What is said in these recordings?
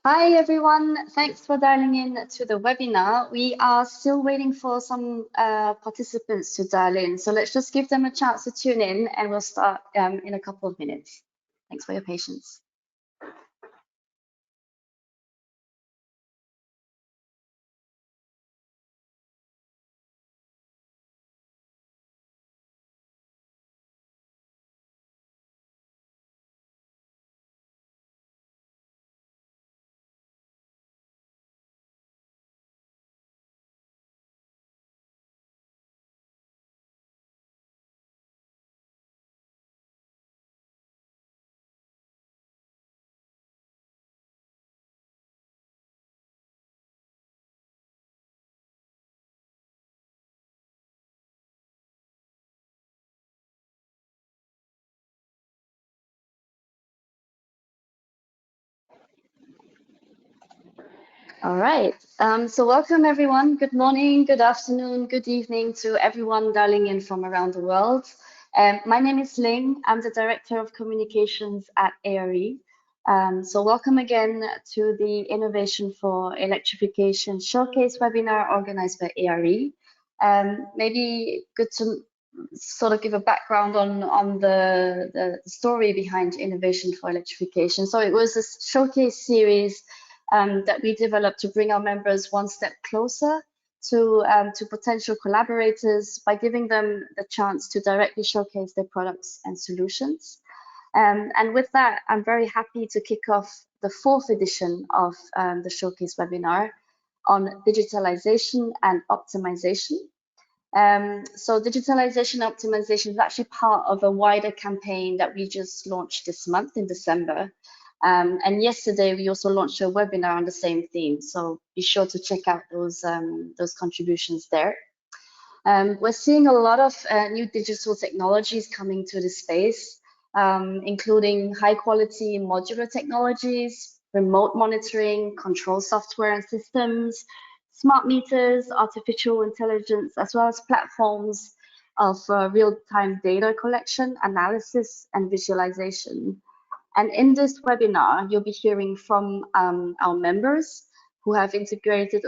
Hi everyone, thanks for dialing in to the webinar. We are still waiting for some participants to dial in, so let's just give them a chance to tune in and we'll start in a couple of minutes. Thanks for your patience. All right, so welcome everyone. Good morning, good afternoon, good evening to everyone dialing in from around the world. My name is Ling. I'm the Director of Communications at I4E. So welcome again to the Innovation for Electrification Showcase webinar organized by I4E. Maybe good to sort of give a background on the story behind Innovation for Electrification. So it was a showcase series that we developed to bring our members one step closer to potential collaborators by giving them the chance to directly showcase their products and solutions. And with that, I'm very happy to kick off the fourth edition of the Showcase webinar on digitalization and optimization. So digitalization optimization is actually part of a wider campaign that we just launched this month in December. And yesterday we also launched a webinar on the same theme. So be sure to check out those contributions there. We're seeing a lot of new digital technologies coming to the space, including high quality modular technologies, remote monitoring, control software and systems, smart meters, artificial intelligence, as well as platforms of real-time data collection, analysis, and visualization. And in this webinar, you'll be hearing from our members who have integrated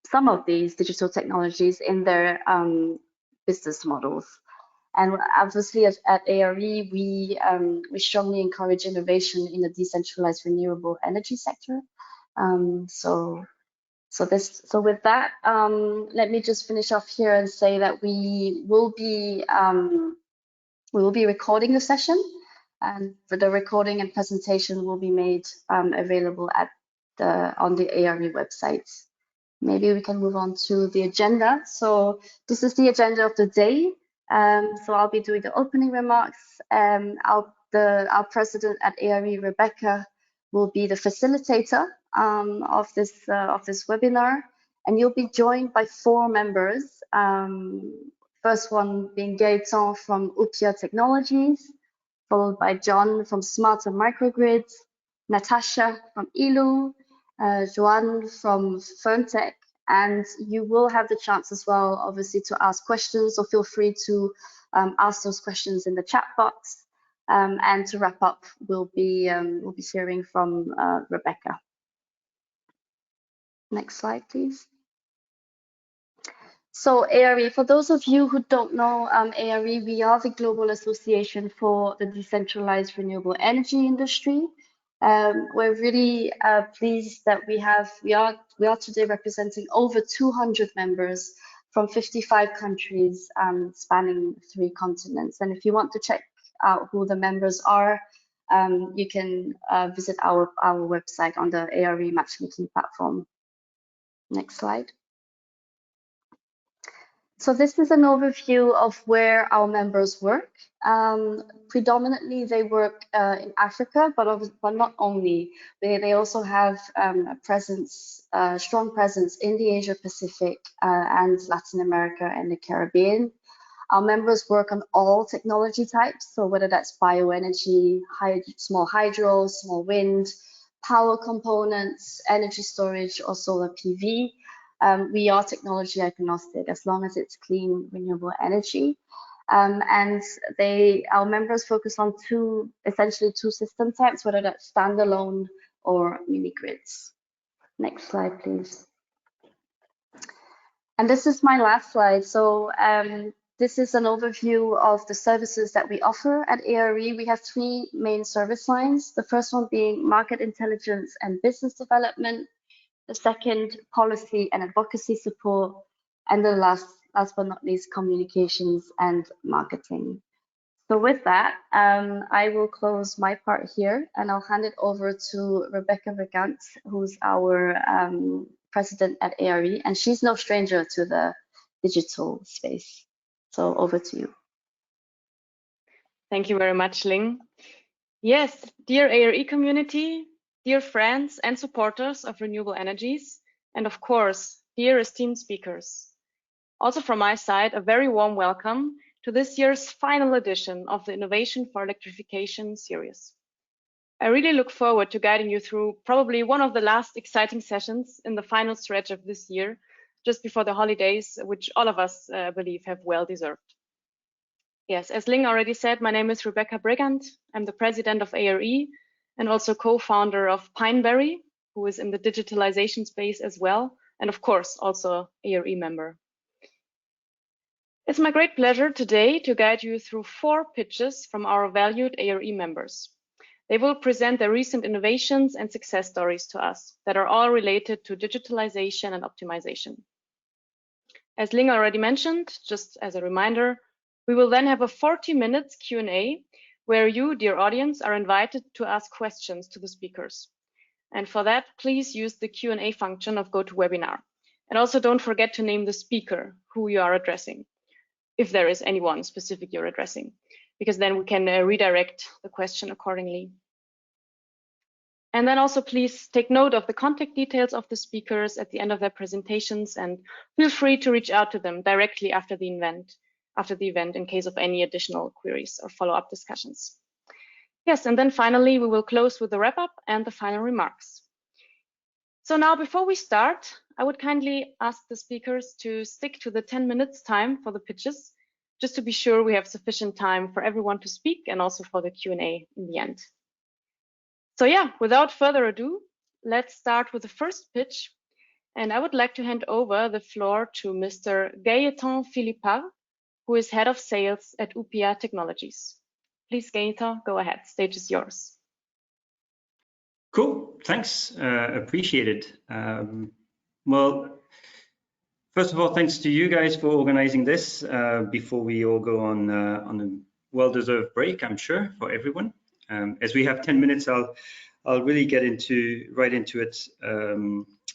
some of these digital technologies in their business models. And obviously, at I4E, we strongly encourage innovation in the decentralized renewable energy sector. So with that, let me just finish off here and say that we will be recording the session, and for the recording and presentation will be made available on the I4E website. Maybe we can move on to the agenda. So this is the agenda of the day. So I'll be doing the opening remarks. Our president at I4E, Rebecca, will be the facilitator of this webinar, and you'll be joined by 4 members. First one being Gaëtan from Upia Technologies, followed by John from Smarter Microgrids, Natasha from ILU, Joanne from Ferntech, and you will have the chance as well, obviously, to ask questions, so feel free to ask those questions in the chat box. And to wrap up, we'll be hearing from Rebecca. Next slide, please. So I4E, for those of you who don't know I4E, we are the Global Association for the Decentralized Renewable Energy Industry. We're really pleased that we are today representing over 200 members from 55 countries spanning 3 continents. And if you want to check out who the members are, you can visit our website on the I4E matchmaking platform. Next slide. So this is an overview of where our members work. Predominantly, they work in Africa, but not only. They also have a strong presence in the Asia Pacific and Latin America and the Caribbean. Our members work on all technology types, so whether that's bioenergy, small hydro, small wind, power components, energy storage, or solar PV. We are technology agnostic as long as it's clean, renewable energy. And our members focus on essentially two system types, whether that's standalone or mini grids. Next slide, please. And this is my last slide. So this is an overview of the services that we offer at ARE. We have three main service lines. The first one being market intelligence and business development. The second, policy and advocacy support. And the last but not least, communications and marketing. So with that, I will close my part here and I'll hand it over to Rebecca Vergant, who's our president at ARE, and she's no stranger to the digital space. So over to you. Thank you very much, Ling. Yes, dear ARE community, dear friends and supporters of renewable energies, and of course, dear esteemed speakers. Also from my side, a very warm welcome to this year's final edition of the Innovation for Electrification series. I really look forward to guiding you through probably one of the last exciting sessions in the final stretch of this year, just before the holidays, which all of us believe have well deserved. Yes, as Ling already said, my name is Rebecca Brigant. I'm the president of ARE and also co-founder of Pineberry, who is in the digitalization space as well, and of course also ARE member. It's my great pleasure today to guide you through 4 pitches from our valued ARE members. They will present their recent innovations and success stories to us that are all related to digitalization and optimization. As Ling already mentioned, just as a reminder, we will then have a 40 minutes Q&A where you, dear audience, are invited to ask questions to the speakers. And for that, please use the Q&A function of GoToWebinar. And also don't forget to name the speaker who you are addressing, if there is anyone specific you're addressing, because then we can redirect the question accordingly. And then also please take note of the contact details of the speakers at the end of their presentations, and feel free to reach out to them directly after the event in case of any additional queries or follow-up discussions. Yes, and then finally we will close with the wrap-up and the final remarks. So now before we start, I would kindly ask the speakers to stick to the 10 minutes time for the pitches, just to be sure we have sufficient time for everyone to speak and also for the Q&A in the end. So yeah, without further ado, let's start with the first pitch. And I would like to hand over the floor to Mr. Gaëtan Philippard, who is head of sales at UPIA Technologies. Please, Gaëtan, go ahead. Stage is yours. Cool, thanks, appreciate it. Well, first of all, thanks to you guys for organizing this before we all go on a well-deserved break, I'm sure, for everyone. As we have 10 minutes, I'll really get right into it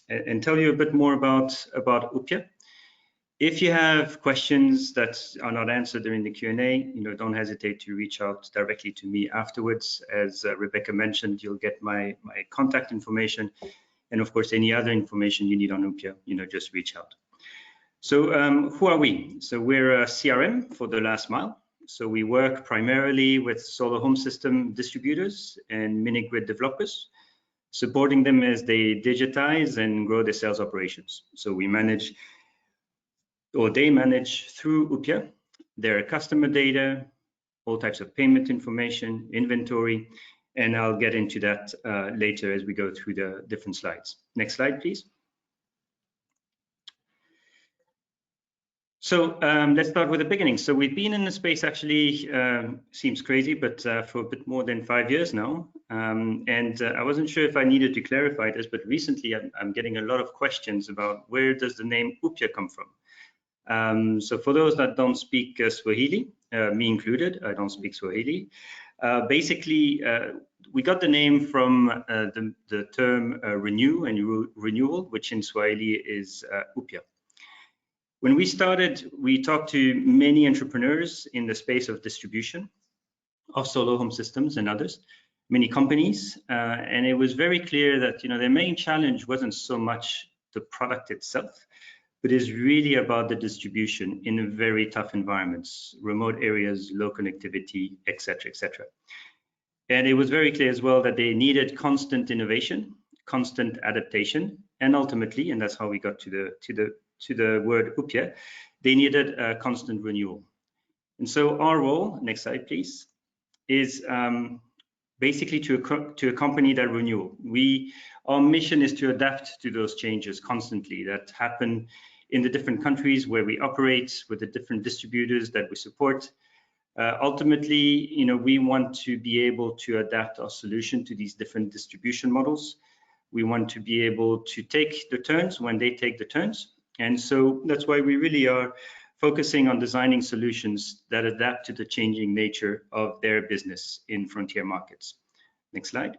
and tell you a bit more about UPIA. If you have questions that are not answered during the Q&A, don't hesitate to reach out directly to me afterwards. As Rebecca mentioned, you'll get my contact information, and of course, any other information you need on UPIA, just reach out. So who are we? So we're a CRM for the last mile. So we work primarily with solar home system distributors and mini grid developers, supporting them as they digitize and grow their sales operations. So we manage, or they manage through UPIA, their customer data, all types of payment information, inventory, and I'll get into that later as we go through the different slides. Next slide, please. So let's start with the beginning. So we've been in the space, actually, seems crazy, but for a bit more than 5 years now. And I wasn't sure if I needed to clarify this, but recently I'm getting a lot of questions about where does the name UPIA come from? So for those that don't speak Swahili, me included, I don't speak Swahili. Basically, we got the name from the term renew and renewal, which in Swahili is UPIA. When we started, we talked to many entrepreneurs in the space of distribution of solar home systems and others, many companies, and it was very clear that their main challenge wasn't so much the product itself, but is really about the distribution in very tough environments, remote areas, low connectivity, etc., etc. And it was very clear as well that they needed constant innovation, constant adaptation, and ultimately, and that's how we got to the word UPIA, they needed a constant renewal. And so our role, next slide please, is basically to accompany that renewal. Our mission is to adapt to those changes constantly that happen in the different countries where we operate, with the different distributors that we support. Ultimately, we want to be able to adapt our solution to these different distribution models. We want to be able to take the turns when they take the turns. And so that's why we really are focusing on designing solutions that adapt to the changing nature of their business in frontier markets. Next slide.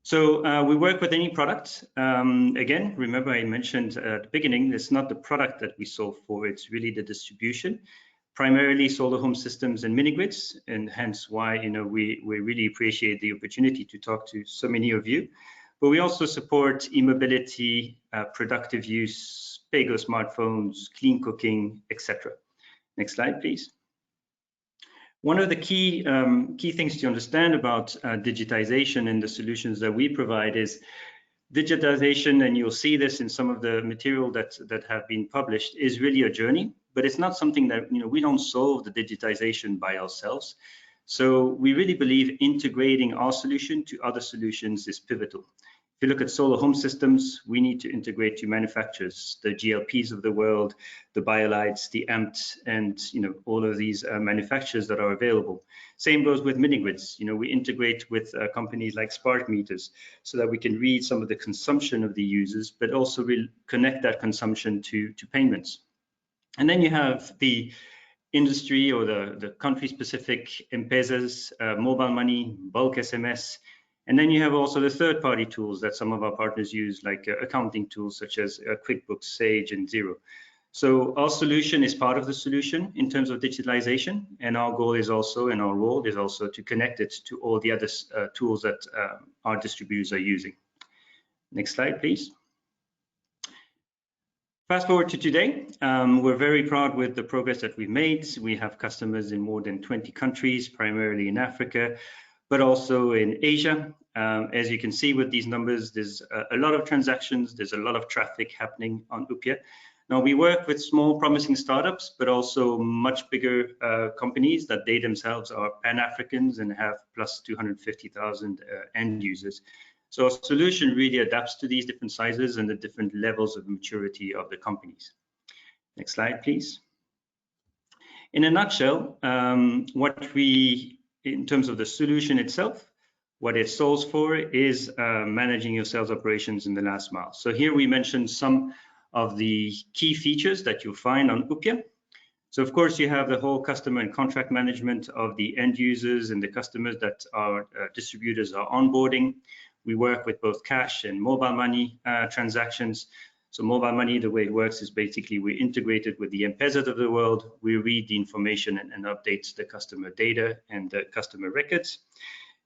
So we work with any product. Again, remember I mentioned at the beginning, it's not the product that we solve for, it's really the distribution. Primarily solar home systems and mini-grids, and hence why we really appreciate the opportunity to talk to so many of you. But we also support e-mobility, productive use, pay-go smartphones, clean cooking, etc. Next slide, please. One of the key things to understand about digitization and the solutions that we provide is digitization, and you'll see this in some of the material that have been published, is really a journey, but it's not something that, we don't solve the digitization by ourselves. So we really believe integrating our solution to other solutions is pivotal. If you look at solar home systems, we need to integrate to manufacturers, the GLPs of the world, the BioLights, the AMPs, and all of these manufacturers that are available. Same goes with mini-grids. We integrate with companies like Spark Meters so that we can read some of the consumption of the users, but also we'll connect that consumption to payments. And then you have the industry or the country-specific M-Pesas, mobile money, bulk SMS, and then you have also the third-party tools that some of our partners use, like accounting tools such as QuickBooks, Sage, and Xero. So our solution is part of the solution in terms of digitalization, and our goal is also, and our role is also to connect it to all the other tools that our distributors are using. Next slide, please. Fast forward to today, we're very proud with the progress that we've made. We have customers in more than 20 countries, primarily in Africa, but also in Asia. As you can see with these numbers, there's a lot of transactions, there's a lot of traffic happening on Upia. Now we work with small promising startups, but also much bigger companies that they themselves are Pan-Africans and have plus 250,000 end users. So our solution really adapts to these different sizes and the different levels of maturity of the companies. Next slide, please. In a nutshell, in terms of the solution itself, what it solves for is managing your sales operations in the last mile. So here we mentioned some of the key features that you'll find on Upia. So of course you have the whole customer and contract management of the end users and the customers that our distributors are onboarding. We work with both cash and mobile money transactions. So mobile money, the way it works is basically we integrate it with the M-Pesa of the world. We read the information and updates the customer data and the customer records.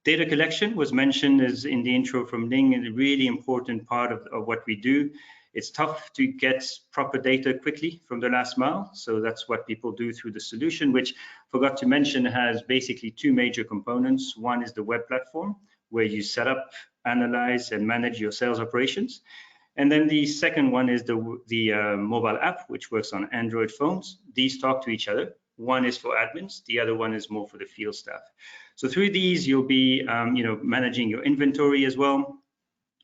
Data collection was mentioned as in the intro from Ning, and a really important part of what we do. It's tough to get proper data quickly from the last mile. So that's what people do through the solution, which forgot to mention has basically two major components. One is the web platform, where you set up, analyze, and manage your sales operations. And then the second one is the mobile app, which works on Android phones. These talk to each other. One is for admins, the other one is more for the field staff. So through these, you'll be managing your inventory as well,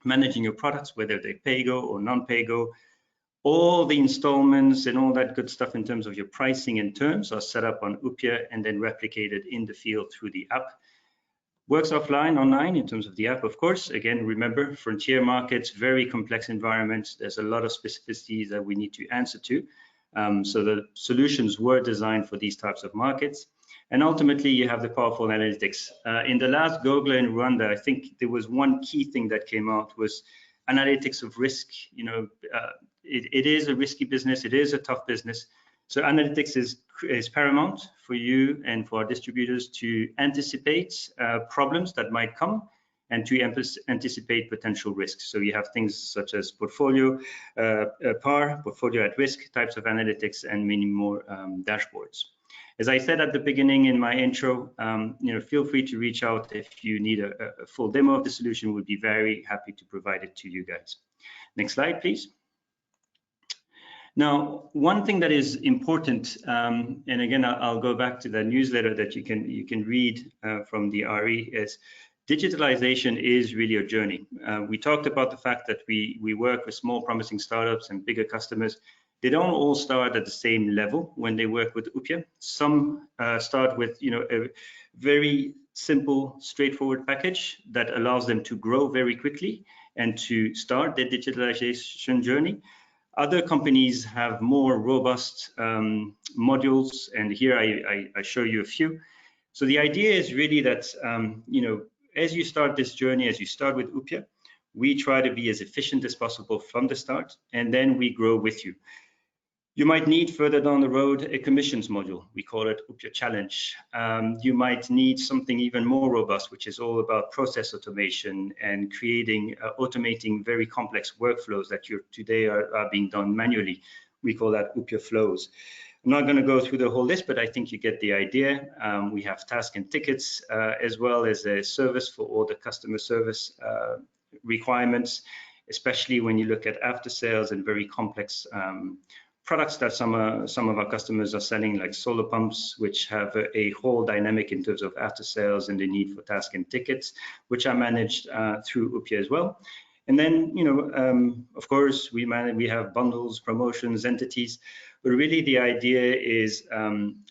managing your products, whether they're pay-go or non-pay-go. All the installments and all that good stuff in terms of your pricing and terms are set up on Upia and then replicated in the field through the app. Works offline, online in terms of the app, of course. Again, remember, frontier markets, very complex environments. There's a lot of specificities that we need to answer to. So the solutions were designed for these types of markets. And ultimately, you have the powerful analytics. In the last Gogla in Rwanda, I think there was one key thing that came out was analytics of risk. It is a risky business. It is a tough business. So analytics is paramount for you and for our distributors to anticipate problems that might come and to anticipate potential risks. So you have things such as portfolio PAR, portfolio at risk types of analytics, and many more dashboards. As I said at the beginning in my intro, feel free to reach out if you need a full demo of the solution. We'd be very happy to provide it to you guys. Next slide, please. Now, one thing that is important, and again, I'll go back to the newsletter that you can read from the RE, is digitalization is really a journey. We talked about the fact that we work with small, promising startups and bigger customers. They don't all start at the same level when they work with UPIA. Some start with a very simple, straightforward package that allows them to grow very quickly and to start their digitalization journey. Other companies have more robust modules, and here I show you a few. So the idea is really that as you start this journey, as you start with UPIA, we try to be as efficient as possible from the start, and then we grow with you. You might need further down the road a commissions module. We call it UPIA Challenge. You might need something even more robust, which is all about process automation and automating very complex workflows that today are being done manually. We call that UPIA Flows. I'm not going to go through the whole list, but I think you get the idea. We have tasks and tickets, as well as a service for all the customer service requirements, especially when you look at after sales and very complex products that some of our customers are selling, like solar pumps, which have a whole dynamic in terms of after sales and the need for task and tickets, which are managed through UPIA as well. And then, of course, we have bundles, promotions, entities, but really the idea is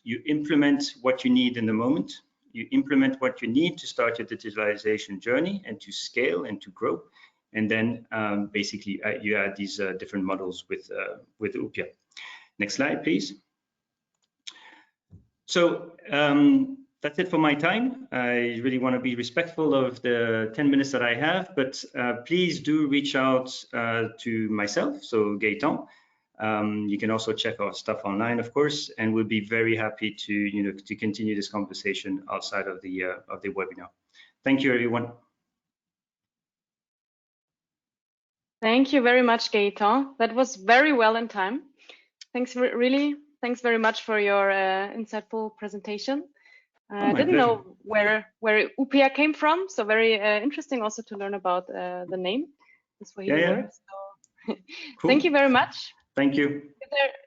you implement what you need in the moment. You implement what you need to start your digitalization journey and to scale and to grow. And then basically you add these different models with UPIA. Next slide, please. So that's it for my time. I really want to be respectful of the 10 minutes that I have, but please do reach out to myself, so Gaëtan. You can also check our stuff online, of course, and we'll be very happy to continue this conversation outside of the webinar. Thank you, everyone. Thank you very much, Gaëtan. That was very well in time. Thanks very much for your insightful presentation. I didn't know where UPIA came from, so very interesting also to learn about the name, this way it works. So cool. Thank you very much. Thank you.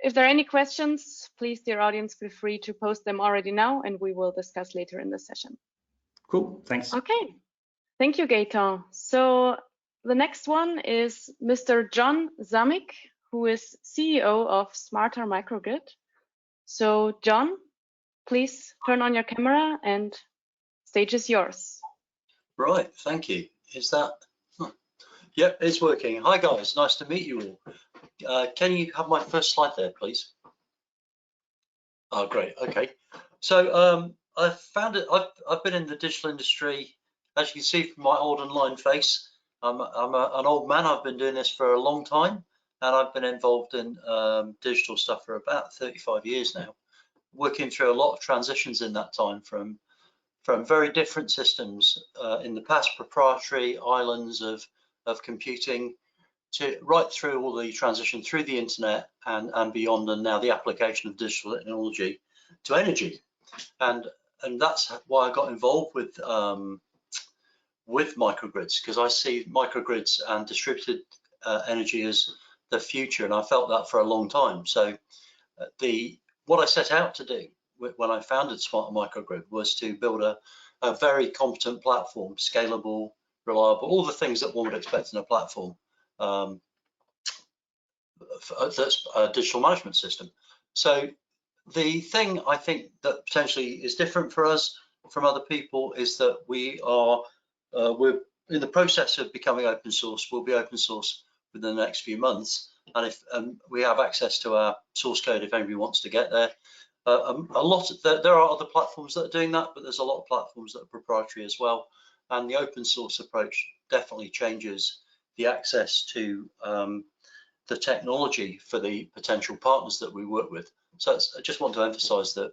If there are any questions, please, dear audience, feel free to post them already now, and we will discuss later in the session. Cool, thanks. Okay, thank you, Gaëtan. So the next one is Mr. John Zamik, who is CEO of Smarter Microgrid. So John, please turn on your camera and stage is yours. Right, thank you. Is that? Yep, it's working. Hi guys, nice to meet you all. Can you have my first slide there, please? Oh, great. Okay. So I've been in the digital industry, as you can see from my old and line face. I'm an old man. I've been doing this for a long time, and I've been involved in digital stuff for about 35 years now, working through a lot of transitions in that time from very different systems in the past, proprietary islands of computing, to right through all the transition through the internet and beyond, and now the application of digital technology to energy. And that's why I got involved with microgrids, because I see microgrids and distributed energy as the future, and I felt that for a long time. So what I set out to do when I founded Smarter Microgrid was to build a very competent platform, scalable, reliable, all the things that one would expect in a platform. That's a digital management system. So the thing I think that potentially is different for us from other people is that we're in the process of becoming open source. We'll be open source within the next few months, and if we have access to our source code if anybody wants to get there. There are other platforms that are doing that, but there's a lot of platforms that are proprietary as well. And the open source approach definitely changes the access to the technology for the potential partners that we work with. So I just want to emphasize that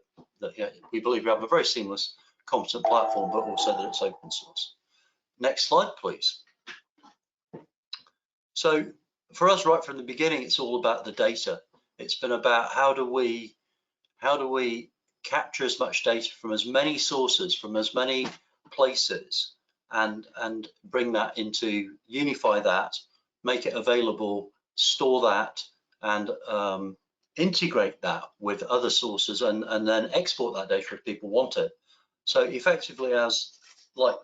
yeah, we believe we have a very seamless, competent platform, but also that it's open source. Next slide, please. So for us, right from the beginning, it's all about the data. It's been about how do we capture as much data from as many sources, from as many places, and bring that into, unify that, make it available, store that, and integrate that with other sources and then export that data if people want it. So effectively, as like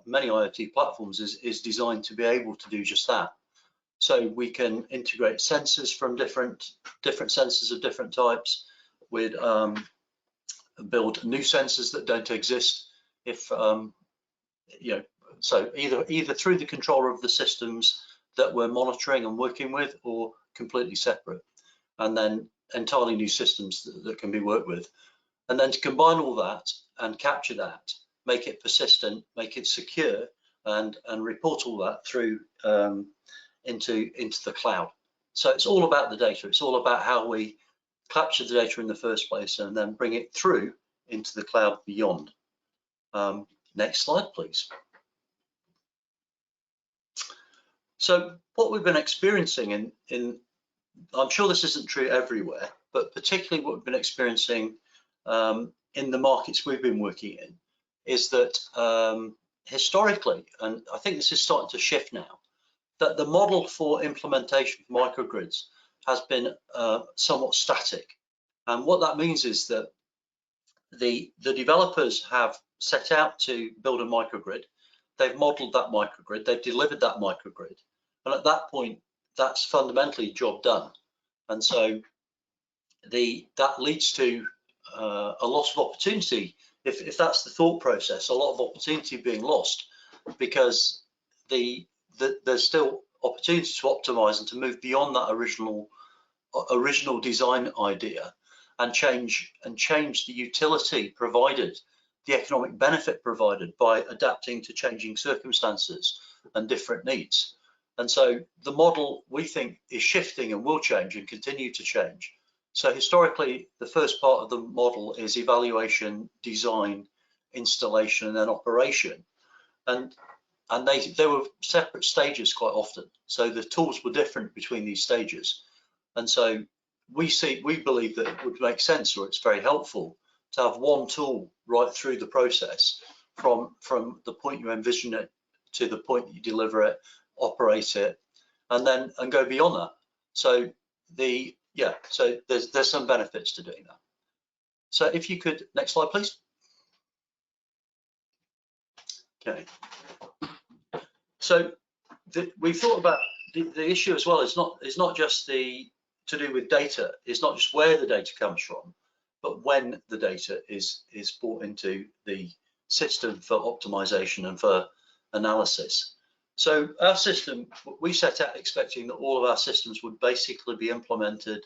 many IoT platforms, is designed to be able to do just that. So we can integrate sensors from different sensors of different types. We'd build new sensors that don't exist if you know. So either through the controller of the systems that we're monitoring and working with, or completely separate, and then entirely new systems that can be worked with. And then to combine all that and capture that, make it persistent, make it secure, and report all that through into the cloud. So it's all about the data. It's all about how we capture the data in the first place and then bring it through into the cloud beyond. Next slide, please. So what we've been experiencing I'm sure this isn't true everywhere, but particularly what we've been experiencing in the markets we've been working in, is that historically, and I think this is starting to shift now, that the model for implementation of microgrids has been somewhat static. And what that means is that the developers have set out to build a microgrid, they've modeled that microgrid, they've delivered that microgrid, and at that point, that's fundamentally job done. And so that leads to a loss of opportunity. If that's the thought process, a lot of opportunity being lost, because there's still opportunity to optimize and to move beyond that original design idea and change the utility provided, the economic benefit provided by adapting to changing circumstances and different needs. And so the model, we think, is shifting and will change and continue to change. So historically, the first part of the model is evaluation, design, installation, and then operation. And they were separate stages quite often. So the tools were different between these stages. And so we believe that it would make sense, or it's very helpful, to have one tool right through the process, from the point you envision it to the point that you deliver it, operate it, and go beyond that. So so there's some benefits to doing that. So if you could, next slide, please. Okay. So we've thought about the issue as well. It's not just to do with data. It's not just where the data comes from, but when the data is brought into the system for optimization and for analysis. So our system, we set out expecting that all of our systems would basically be implemented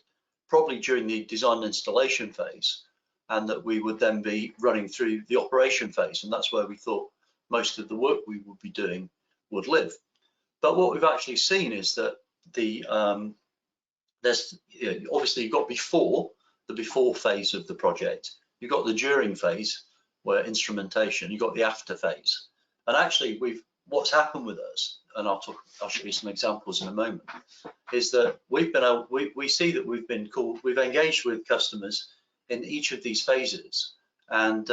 probably during the design and installation phase, and that we would then be running through the operation phase, and that's where we thought most of the work we would be doing would live. But what we've actually seen is that there's obviously you've got the before phase of the project, you've got the during phase where instrumentation, you've got the after phase, and actually what's happened with us, and I'll show you some examples in a moment, is that we see that we've engaged with customers in each of these phases, and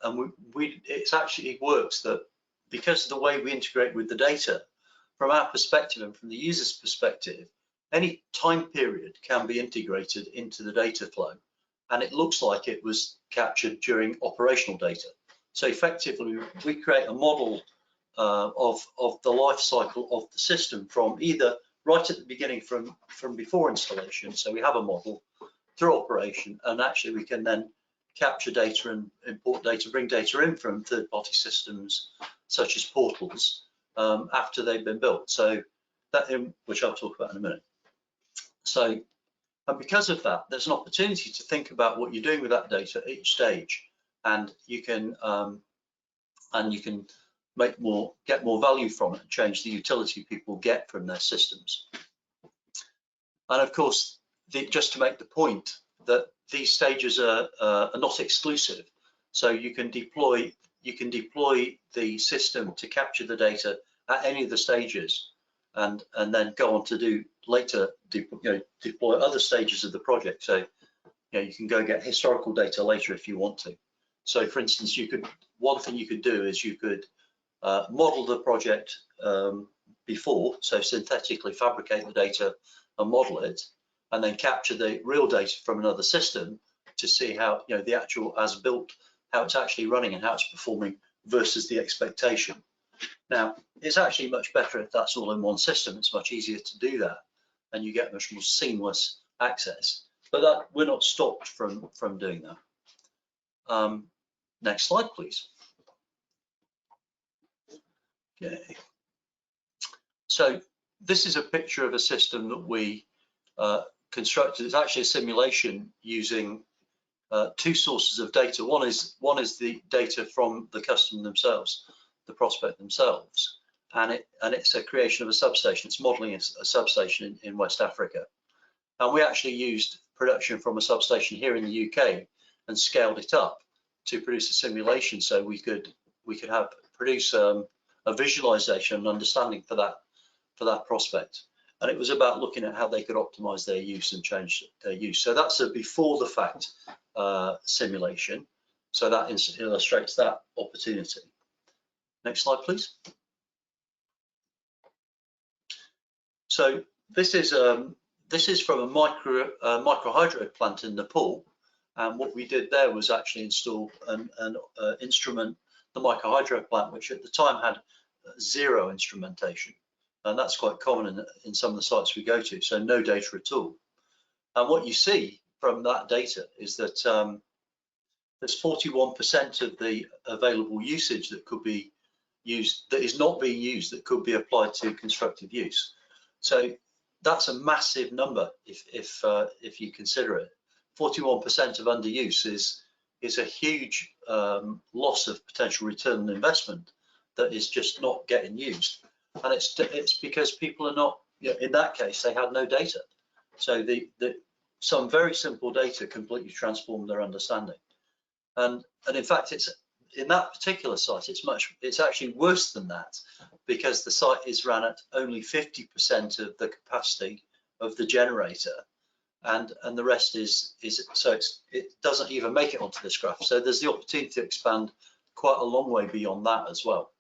it actually works that because of the way we integrate with the data, from our perspective and from the user's perspective, any time period can be integrated into the data flow, and it looks like it was captured during operational data. So effectively, we create a model of the life cycle of the system, from either right at the beginning, from before installation, so we have a model, through operation, and actually we can then capture data and import data, bring data in from third-party systems such as portals after they've been built. So which I'll talk about in a minute. So, and because of that, there's an opportunity to think about what you're doing with that data at each stage, and you can get more value from it and change the utility people get from their systems. And of course, just to make the point that these stages are not exclusive, so you can deploy the system to capture the data at any of the stages, and then go on to do later deploy other stages of the project. So you can go get historical data later if you want to. So for instance, one thing you could do is you could model the project before, so synthetically fabricate the data and model it, and then capture the real data from another system to see how, you know, the actual as built, how it's actually running and how it's performing versus the expectation. Now, it's actually much better if that's all in one system. It's much easier to do that, and you get much more seamless access. But that, we're not stopped from doing that. Next slide, please. Okay. So this is a picture of a system that we constructed. It's actually a simulation using two sources of data. One is the data from the customer themselves, the prospect themselves, and it's a creation of a substation. It's modelling a substation in West Africa, and we actually used production from a substation here in the UK and scaled it up to produce a simulation, so we could produce a visualization and understanding for that prospect. And it was about looking at how they could optimize their use and change their use. So that's a before the fact simulation. So that illustrates that opportunity. Next slide, please. So this is from a micro hydro plant in Nepal, and what we did there was actually install an instrument, the micro hydro plant, which at the time had zero instrumentation, and that's quite common in some of the sites we go to. So no data at all. And what you see from that data is that there's 41% of the available usage that could be used, that is not being used, that could be applied to constructive use. So that's a massive number if you consider it. 41% of underuse is a huge loss of potential return on investment that is just not getting used, and it's because people are not, you know, in that case they had no data. So some very simple data completely transformed their understanding, and in fact it's in that particular site it's actually worse than that, because the site is ran at only 50% of the capacity of the generator, and the rest is so it doesn't even make it onto this graph. So there's the opportunity to expand quite a long way beyond that as well.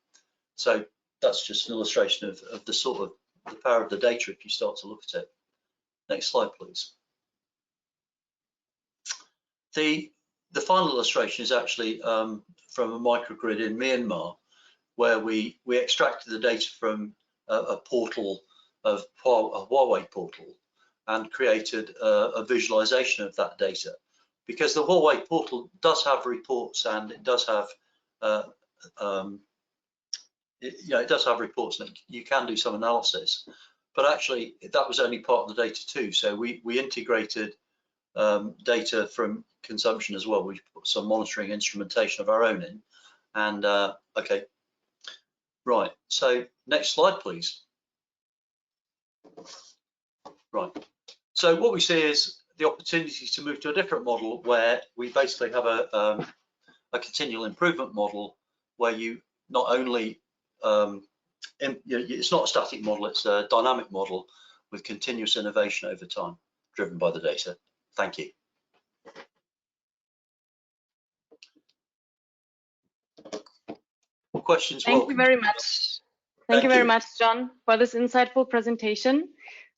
So that's just an illustration of the sort of the power of the data if you start to look at it. Next slide, please. The final illustration is actually from a microgrid in Myanmar, where we extracted the data from a portal of a Huawei portal and created a visualization of that data, because the Huawei portal does have reports, and it does have it does have reports, and you can do some analysis, but actually that was only part of the data too. So we integrated data from consumption as well. We put some monitoring instrumentation of our own in, and okay, right. So next slide, please. Right. So what we see is the opportunity to move to a different model, where we basically have a continual improvement model, where you not only it's not a static model, it's a dynamic model with continuous innovation over time, driven by the data. Thank you. Questions? Thank you very much. Thank you very much, John, for this insightful presentation.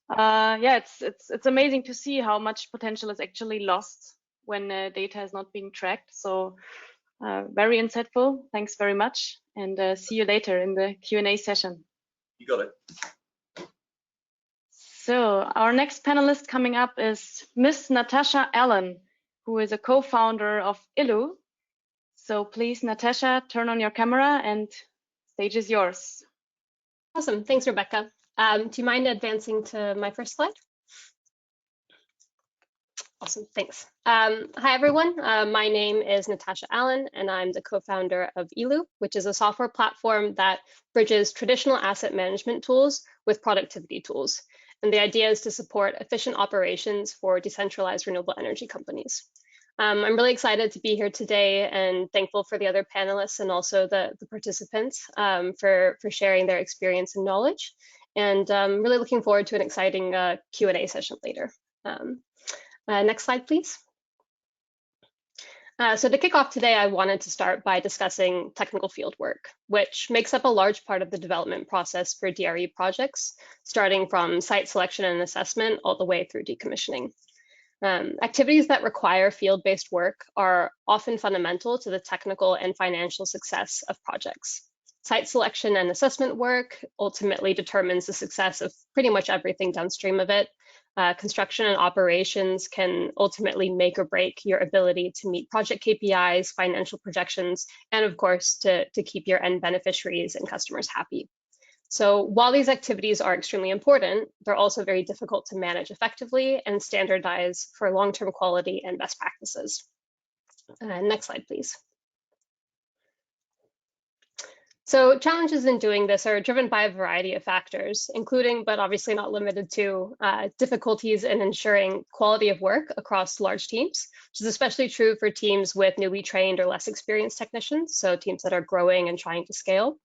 Yeah, it's amazing to see how much potential is actually lost when data is not being tracked. So very insightful. Thanks very much, and see you later in the Q&A session. You got it. So our next panelist coming up is Miss Natasha Allen, who is a co-founder of ILU. So please, Natasha, turn on your camera, and stage is yours. Awesome, thanks, Rebecca. Do you mind advancing to my first slide? Awesome, thanks. Hi, everyone. My name is Natasha Allen, and I'm the co-founder of ILU, which is a software platform that bridges traditional asset management tools with productivity tools. And the idea is to support efficient operations for decentralized renewable energy companies. I'm really excited to be here today, and thankful for the other panelists and also the participants for sharing their experience and knowledge. And really looking forward to an exciting Q&A session later. Next slide, please. So to kick off today, I wanted to start by discussing technical field work, which makes up a large part of the development process for DRE projects, starting from site selection and assessment all the way through decommissioning. Activities that require field-based work are often fundamental to the technical and financial success of projects. Site selection and assessment work ultimately determines the success of pretty much everything downstream of it. Construction and operations can ultimately make or break your ability to meet project KPIs, financial projections, and of course, to keep your end beneficiaries and customers happy. So while these activities are extremely important, they're also very difficult to manage effectively and standardize for long-term quality and best practices. Next slide, please. So challenges in doing this are driven by a variety of factors, including, but obviously not limited to, difficulties in ensuring quality of work across large teams, which is especially true for teams with newly trained or less experienced technicians, so teams that are growing and trying to scale.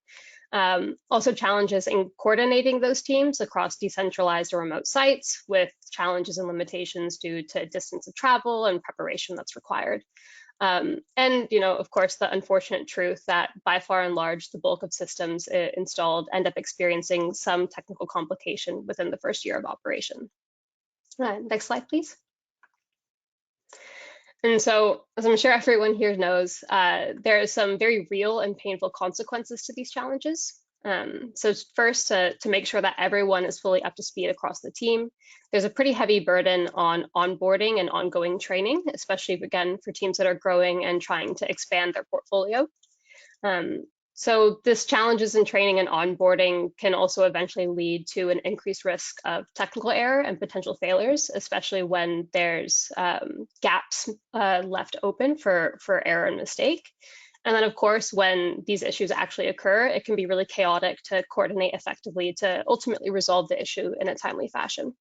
Also challenges in coordinating those teams across decentralized or remote sites, with challenges and limitations due to distance of travel and preparation that's required. And, of course, the unfortunate truth that by far and large, the bulk of systems installed end up experiencing some technical complication within the first year of operation. Next slide, please. And so, as I'm sure everyone here knows, there are some very real and painful consequences to these challenges. So first, to make sure that everyone is fully up to speed across the team, there's a pretty heavy burden on onboarding and ongoing training, especially, again, for teams that are growing and trying to expand their portfolio. So this challenges in training and onboarding can also eventually lead to an increased risk of technical error and potential failures, especially when there's gaps left open for error and mistake. And then, of course, when these issues actually occur, it can be really chaotic to coordinate effectively to ultimately resolve the issue in a timely fashion.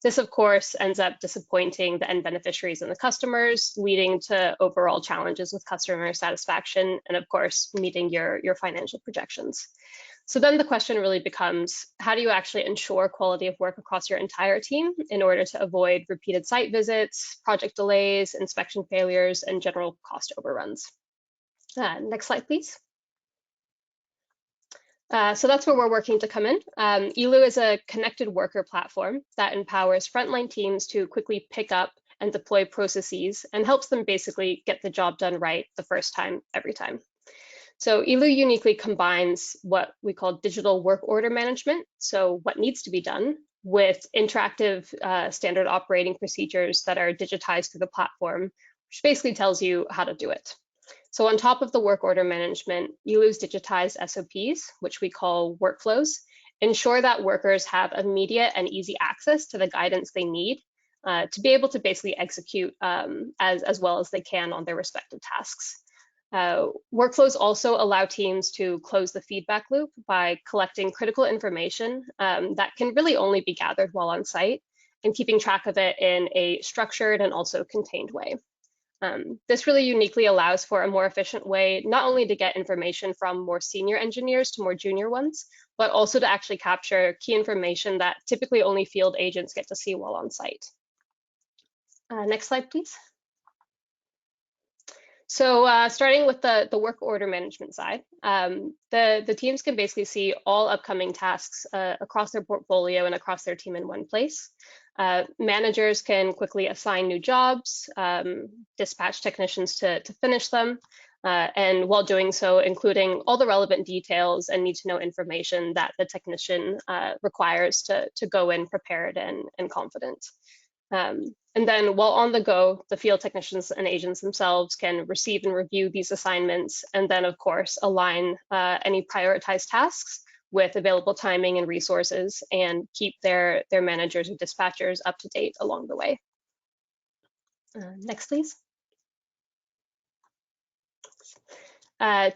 This, of course, ends up disappointing the end beneficiaries and the customers, leading to overall challenges with customer satisfaction and, of course, meeting your financial projections. So then the question really becomes, how do you actually ensure quality of work across your entire team in order to avoid repeated site visits, project delays, inspection failures, and general cost overruns? Next slide, please. So that's where we're working to come in. ELU is a connected worker platform that empowers frontline teams to quickly pick up and deploy processes and helps them basically get the job done right the first time, every time. So ELU uniquely combines what we call digital work order management, so what needs to be done, with interactive standard operating procedures that are digitized through the platform, which basically tells you how to do it. So on top of the work order management, ELU's digitized SOPs, which we call workflows, ensure that workers have immediate and easy access to the guidance they need to be able to basically execute as well as they can on their respective tasks. Workflows also allow teams to close the feedback loop by collecting critical information that can really only be gathered while on site and keeping track of it in a structured and also contained way. This really uniquely allows for a more efficient way, not only to get information from more senior engineers to more junior ones, but also to actually capture key information that typically only field agents get to see while on site. Next slide, please. So starting with the work order management side, the teams can basically see all upcoming tasks across their portfolio and across their team in one place. Managers can quickly assign new jobs, dispatch technicians to finish them, and while doing so, including all the relevant details and need-to-know information that the technician requires to go in prepared and confident. And then while on the go, the field technicians and agents themselves can receive and review these assignments, and then, of course, align any prioritized tasks with available timing and resources, and keep their managers and dispatchers up to date along the way. Next, please.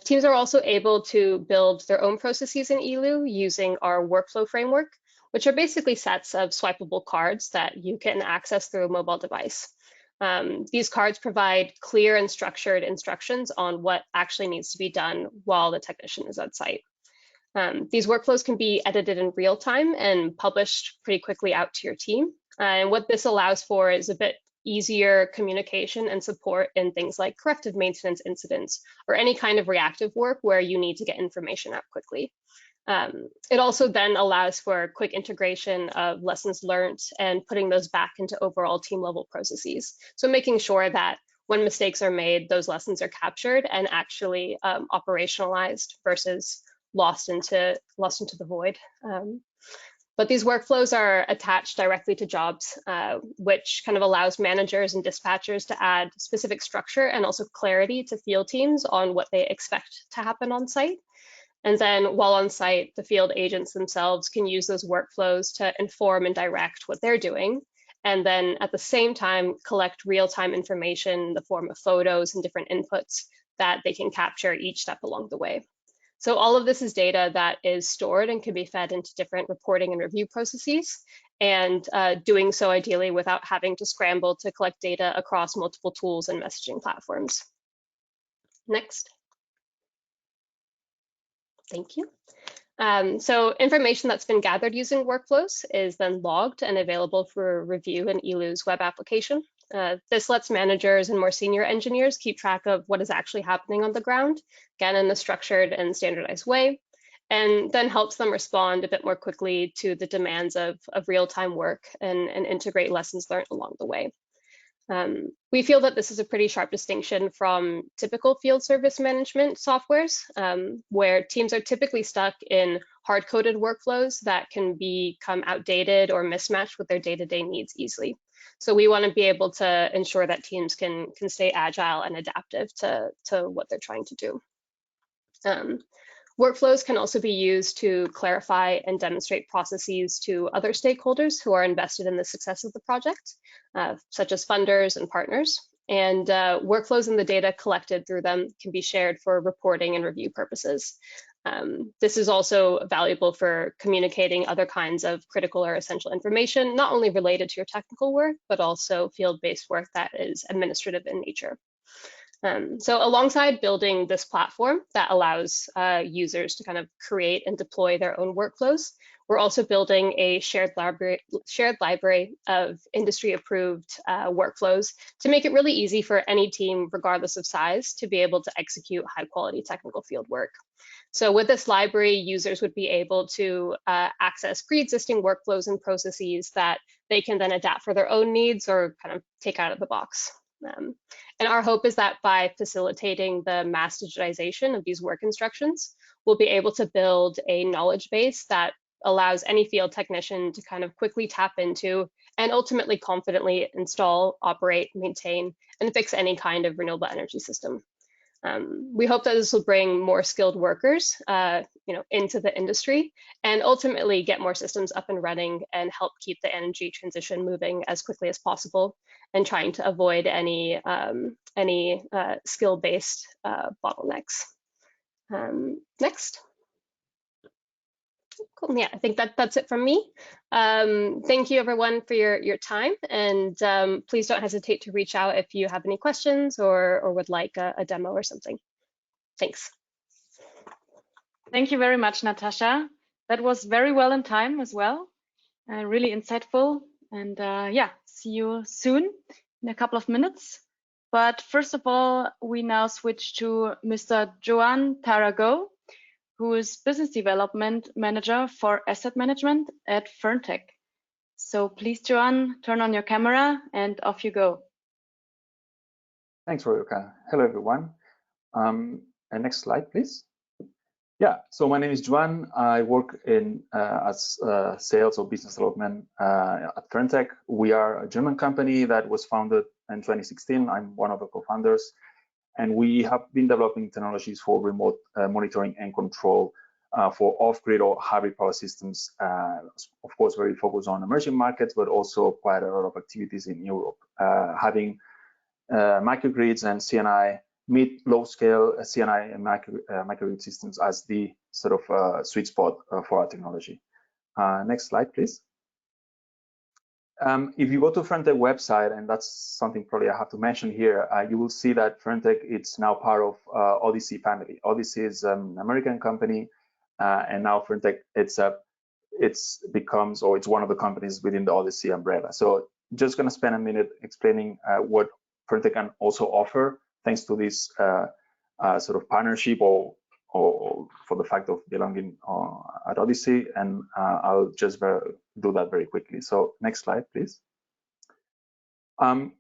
Teams are also able to build their own processes in ELU using our workflow framework, which are basically sets of swipeable cards that you can access through a mobile device. These cards provide clear and structured instructions on what actually needs to be done while the technician is on site. These workflows can be edited in real time and published pretty quickly out to your team. And what this allows for is a bit easier communication and support in things like corrective maintenance incidents or any kind of reactive work where you need to get information out quickly. It also then allows for quick integration of lessons learned and putting those back into overall team level processes. So making sure that when mistakes are made, those lessons are captured and actually operationalized versus lost into the void. But these workflows are attached directly to jobs, which kind of allows managers and dispatchers to add specific structure and also clarity to field teams on what they expect to happen on site. And then while on site, the field agents themselves can use those workflows to inform and direct what they're doing. And then at the same time, collect real-time information in the form of photos and different inputs that they can capture each step along the way. So all of this is data that is stored and can be fed into different reporting and review processes, and doing so ideally without having to scramble to collect data across multiple tools and messaging platforms. Next. Thank you. So information that's been gathered using workflows is then logged and available for review in ELU's web application. This lets managers and more senior engineers keep track of what is actually happening on the ground, again, in a structured and standardized way, and then helps them respond a bit more quickly to the demands of real-time work and integrate lessons learned along the way. We feel that this is a pretty sharp distinction from typical field service management softwares, where teams are typically stuck in hard-coded workflows that can become outdated or mismatched with their day-to-day needs easily. So we want to be able to ensure that teams can stay agile and adaptive to what they're trying to do. Workflows can also be used to clarify and demonstrate processes to other stakeholders who are invested in the success of the project, such as funders and partners. And workflows and the data collected through them can be shared for reporting and review purposes. This is also valuable for communicating other kinds of critical or essential information, not only related to your technical work, but also field-based work that is administrative in nature. So alongside building this platform that allows users to kind of create and deploy their own workflows, we're also building a shared library of industry-approved workflows to make it really easy for any team, regardless of size, to be able to execute high-quality technical field work. So with this library, users would be able to access pre-existing workflows and processes that they can then adapt for their own needs or kind of take out of the box. And our hope is that by facilitating the mass digitization of these work instructions, we'll be able to build a knowledge base that allows any field technician to kind of quickly tap into and ultimately confidently install, operate, maintain, and fix any kind of renewable energy system. We hope that this will bring more skilled workers into the industry and ultimately get more systems up and running and help keep the energy transition moving as quickly as possible and trying to avoid any skill-based bottlenecks. Next. Cool. Yeah, I think that's it from me. Thank you everyone for your time, and please don't hesitate to reach out if you have any questions or would like a demo or something. Thanks. Thank you very much, Natasha. That was very well in time as well. Really insightful. And yeah, see you soon in a couple of minutes. But first of all, we now switch to Mr. Joan Tarago, who is Business Development Manager for Asset Management at Ferntech. So please, Joan, turn on your camera and off you go. Thanks, Royuka. Hello, everyone. And next slide, please. Yeah, so my name is Joan. I work as sales or business development at Ferntech. We are a German company that was founded in 2016. I'm one of the co-founders. And we have been developing technologies for remote monitoring and control for off-grid or hybrid power systems. Of course, very focused on emerging markets, but also quite a lot of activities in Europe, having microgrids and CNI, mid-low scale CNI and microgrid systems as the sort of sweet spot for our technology. Next slide, please. If you go to Ferntech website, and that's something probably I have to mention here, you will see that Ferntech is now part of Odyssey family. Odyssey is an American company, and now Ferntech it's one of the companies within the Odyssey umbrella. So just going to spend a minute explaining what Frontier can also offer, thanks to this sort of partnership or for the fact of belonging at Odyssey, and I'll just do that very quickly. So next slide, please.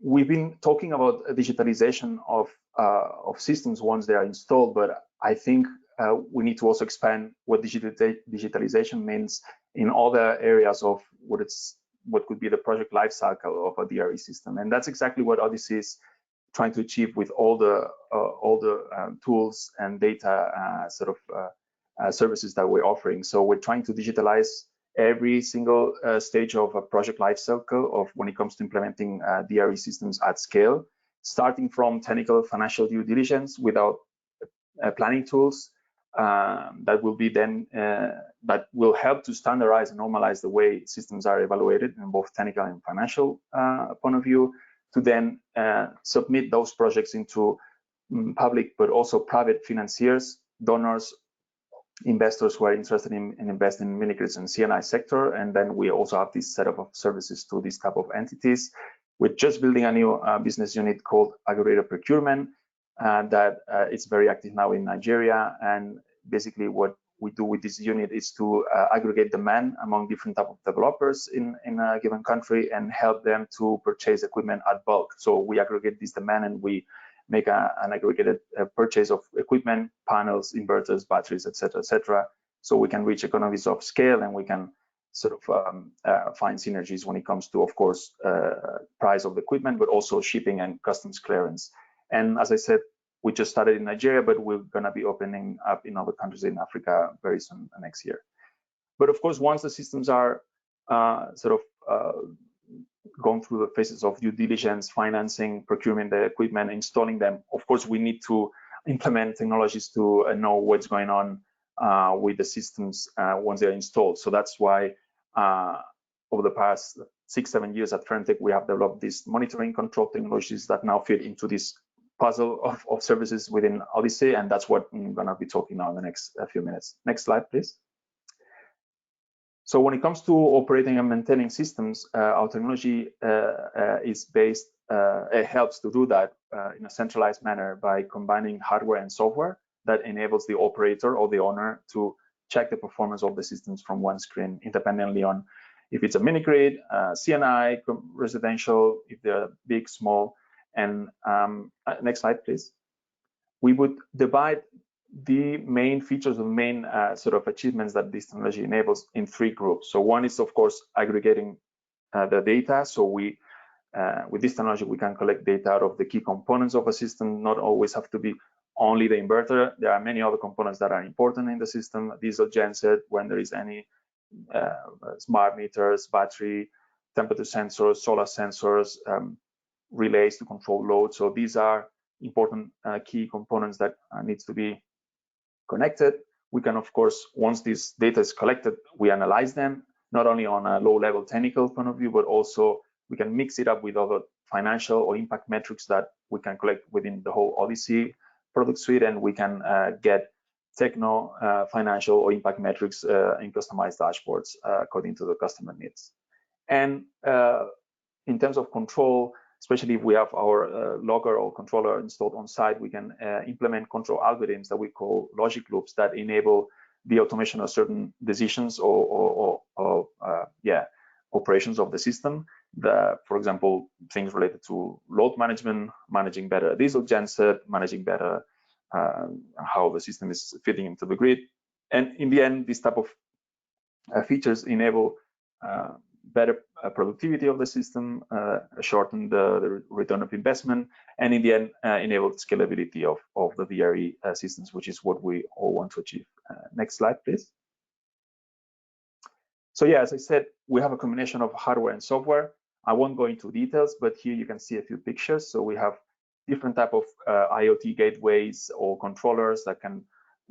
We've been talking about digitalization of systems once they are installed, but I think we need to also expand what digitalization means in other areas of what could be the project lifecycle of a DRE system, and that's exactly what Odyssey is trying to achieve with all the tools and data services that we're offering. So we're trying to digitalize every single stage of a project lifecycle of when it comes to implementing DRE systems at scale, starting from technical financial due diligence without planning tools that will be then that will help to standardize and normalize the way systems are evaluated in both technical and financial point of view, to then submit those projects into public but also private financiers, donors, investors who are interested in investing in mini-grids and C&I sector. And then we also have this set of services to these type of entities. We're just building a new business unit called aggregator procurement that is very active now in Nigeria. And basically what we do with this unit is to aggregate demand among different type of developers in a given country and help them to purchase equipment at bulk. So we aggregate this demand and we make an aggregated purchase of equipment, panels, inverters, batteries, etc., so we can reach economies of scale and we can sort of find synergies when it comes to, of course, price of the equipment, but also shipping and customs clearance. And as I said, we just started in Nigeria, but we're going to be opening up in other countries in Africa very soon next year. But of course, once the systems are gone through the phases of due diligence, financing, procuring the equipment, installing them, of course, we need to implement technologies to know what's going on with the systems once they're installed. So that's why over the past 6-7 years at Ferntech, we have developed these monitoring control technologies that now fit into this puzzle of services within Odyssey, and that's what I'm going to be talking now in the next few minutes. Next slide, please. So when it comes to operating and maintaining systems, our technology is based, it helps to do that in a centralized manner by combining hardware and software that enables the operator or the owner to check the performance of the systems from one screen, independently on if it's a mini grid, C&I, residential, if they're big, small. And next slide, please. We would divide the main features, the main sort of achievements that this technology enables in 3 groups. So one is, of course, aggregating the data. So we, with this technology, we can collect data out of the key components of a system, not always have to be only the inverter. There are many other components that are important in the system, diesel genset, when there is any smart meters, battery, temperature sensors, solar sensors, relays to control load. So these are important key components that needs to be connected. We can, of course, once this data is collected, we analyze them, not only on a low-level technical point of view, but also we can mix it up with other financial or impact metrics that we can collect within the whole Odyssey product suite, and we can get techno, financial, or impact metrics in customized dashboards according to the customer needs. And in terms of control, especially if we have our logger or controller installed on site, we can implement control algorithms that we call logic loops that enable the automation of certain decisions or operations of the system. For example, things related to load management, managing better diesel genset, managing better how the system is fitting into the grid. And in the end, this type of features enable better productivity of the system, shorten the return of investment, and in the end, enable scalability of the DRE systems, which is what we all want to achieve. Next slide, please. So yeah, as I said, we have a combination of hardware and software. I won't go into details, but here you can see a few pictures. So we have different type of IoT gateways or controllers that can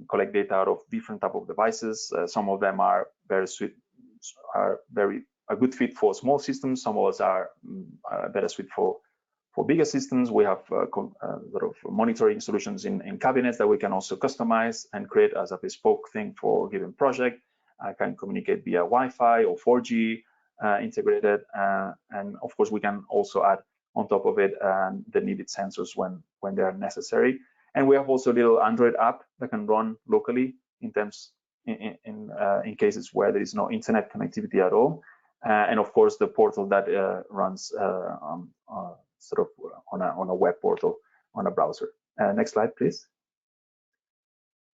collect data out of different type of devices. Some of them are a good fit for small systems. Some of us are better suited for bigger systems. We have sort of monitoring solutions in cabinets that we can also customize and create as a bespoke thing for a given project. I can communicate via Wi-Fi or 4G, integrated, and of course we can also add on top of it the needed sensors when they are necessary. And we have also a little Android app that can run locally in cases where there is no internet connectivity at all, and of course the portal that runs sort of on a web portal on a browser. Next slide, please.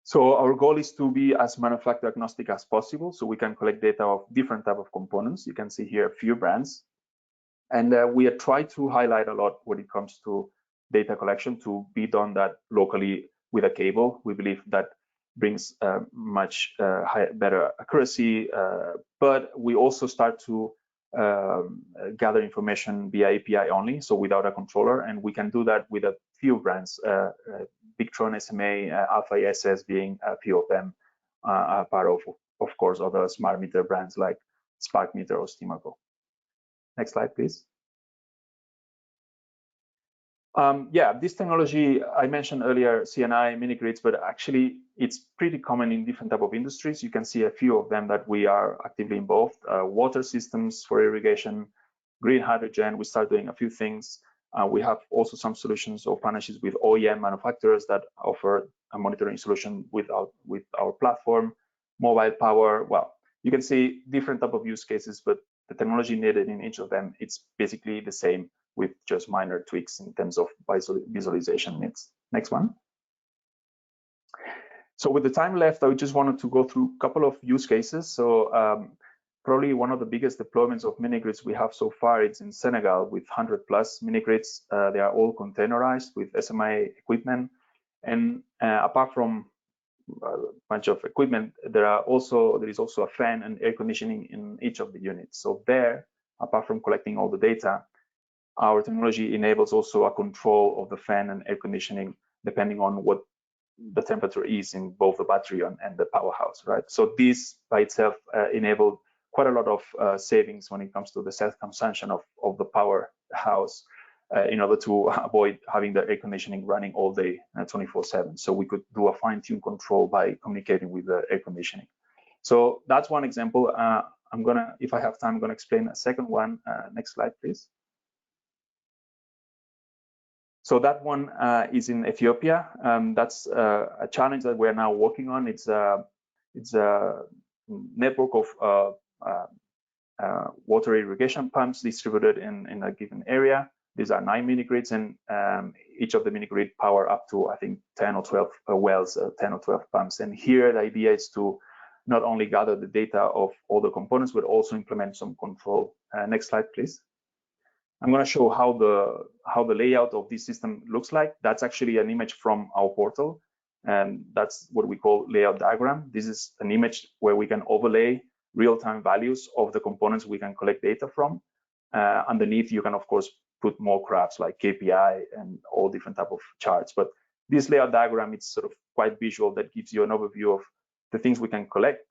So our goal is to be as manufacturer agnostic as possible, so we can collect data of different type of components. You can see here a few brands, and we try to highlight a lot when it comes to data collection to be done that locally with a cable. We believe that brings much better accuracy, but we also start to gather information via API only, so without a controller, and we can do that with a few brands, Victron, SMA, I4E SS being a few of them, part of course, other smart meter brands like Spark Meter or Steamago. Next slide, please. Yeah, this technology, I mentioned earlier, CNI, mini grids, but actually it's pretty common in different type of industries. You can see a few of them that we are actively involved. Water systems for irrigation, green hydrogen, we start doing a few things. We have also some solutions or partnerships with OEM manufacturers that offer a monitoring solution with our platform. Mobile power, well, you can see different type of use cases, but the technology needed in each of them, it's basically the same with just minor tweaks in terms of visualization needs. Next one. So with the time left, I just wanted to go through a couple of use cases. So probably one of the biggest deployments of mini grids we have so far, it's in Senegal with 100+ mini grids. They are all containerized with SMA equipment. And apart from a bunch of equipment, there is also a fan and air conditioning in each of the units. So there, apart from collecting all the data, our technology enables also a control of the fan and air conditioning depending on what the temperature is in both the battery and the powerhouse, right? So this by itself enabled quite a lot of savings when it comes to the self-consumption of the powerhouse in order to avoid having the air conditioning running all day 24/7. So we could do a fine-tuned control by communicating with the air conditioning. So that's one example. If I have time, I'm gonna explain a second one. Next slide, please. So that one is in Ethiopia. That's a challenge that we're now working on. It's a network of water irrigation pumps distributed in a given area. These are 9 mini grids, and each of the mini grid power up to, I think, 10 or 12 wells, 10 or 12 pumps. And here the idea is to not only gather the data of all the components, but also implement some control. Next slide, please. I'm going to show how the layout of this system looks like. That's actually an image from our portal, and that's what we call layout diagram. This is an image where we can overlay real-time values of the components we can collect data from. Underneath, you can of course put more graphs like KPI and all different type of charts. But this layout diagram is sort of quite visual, that gives you an overview of the things we can collect,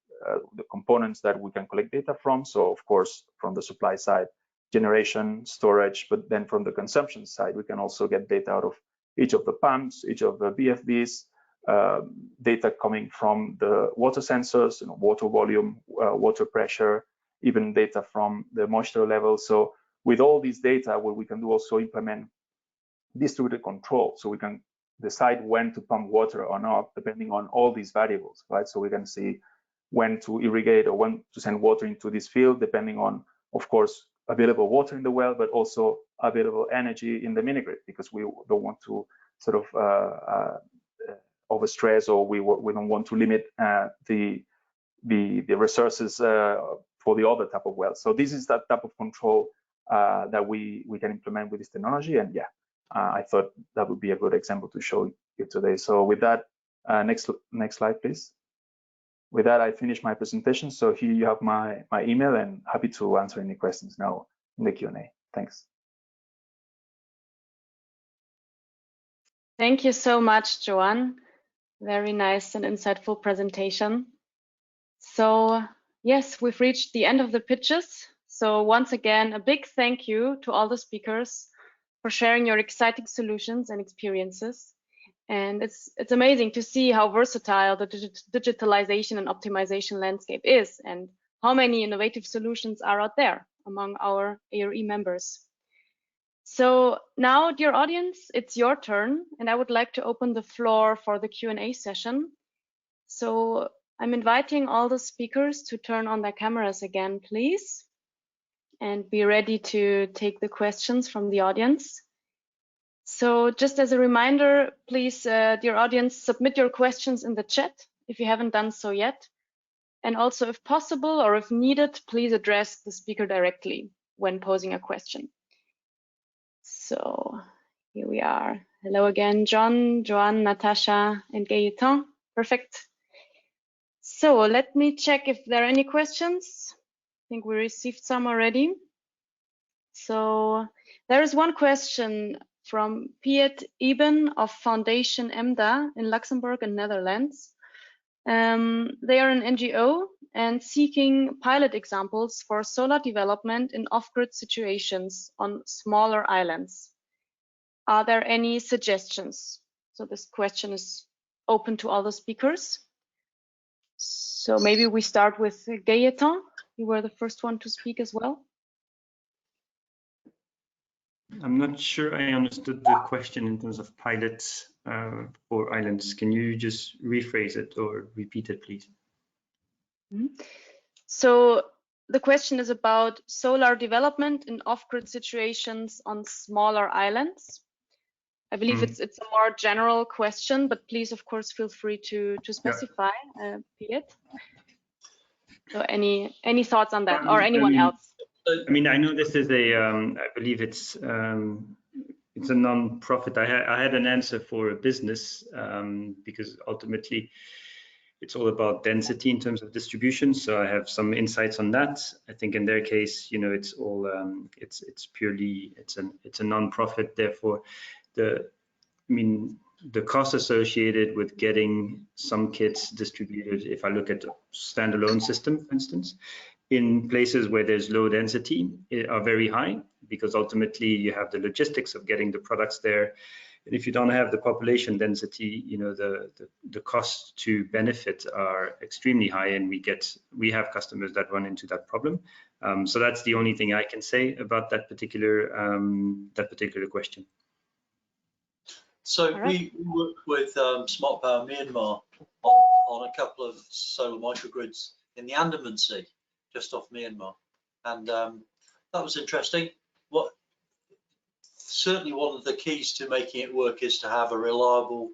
the components that we can collect data from. So of course, from the supply side, generation, storage, but then from the consumption side, we can also get data out of each of the pumps, each of the VFDs, data coming from the water sensors, water volume, water pressure, even data from the moisture level. So with all these data, what we can do also implement distributed control. So we can decide when to pump water or not, depending on all these variables, right? So we can see when to irrigate or when to send water into this field, depending on, of course, available water in the well, but also available energy in the mini grid, because we don't want to sort of overstress, or we don't want to limit the resources for the other type of wells. So this is that type of control that we can implement with this technology. And yeah, I thought that would be a good example to show you today. So with that, next slide, please. With that, I finish my presentation. So here you have my email, and happy to answer any questions now in the Q&A. Thanks. Thank you so much, Joan. Very nice and insightful presentation. So yes, we've reached the end of the pitches. So once again, a big thank you to all the speakers for sharing your exciting solutions and experiences. And it's amazing to see how versatile the digitalization and optimization landscape is, and how many innovative solutions are out there among our ARE members. So now, dear audience, it's your turn, and I would like to open the floor for the Q&A session. So I'm inviting all the speakers to turn on their cameras again, please, and be ready to take the questions from the audience. So just as a reminder, please, dear audience, submit your questions in the chat if you haven't done so yet. And also, if possible or if needed, please address the speaker directly when posing a question. So here we are. Hello again, John, Joanne, Natasha, and Gaëtan. Perfect. So let me check if there are any questions. I think we received some already. So there is one question from Piet Eben of Foundation EMDA in Luxembourg and Netherlands. They are an NGO and seeking pilot examples for solar development in off-grid situations on smaller islands. Are there any suggestions? So this question is open to all the speakers. So maybe we start with Gaëtan. You were the first one to speak as well. I'm not sure I understood the question in terms of pilots for islands. Can you just rephrase it or repeat it, please? So the question is about solar development in off-grid situations on smaller islands. I believe it's a more general question, but please, of course, feel free to specify, Piet. So any thoughts on that, or anyone else? I mean, I know this is a, I believe it's a non-profit. I had an answer for a business because ultimately it's all about density in terms of distribution. So I have some insights on that. I think in their case, you know, it's all it's purely it's a non-profit. Therefore, the cost associated with getting some kits distributed, if I look at a standalone system, for instance, in places where there's low density, are very high, because ultimately you have the logistics of getting the products there. And if you don't have the population density, you know, the costs to benefit are extremely high, and we have customers that run into that problem. So that's the only thing I can say about that particular question. So we work with Smart Power Myanmar on a couple of solar microgrids in the Andaman Sea, just off Myanmar, and that was interesting. Certainly one of the keys to making it work is to have a reliable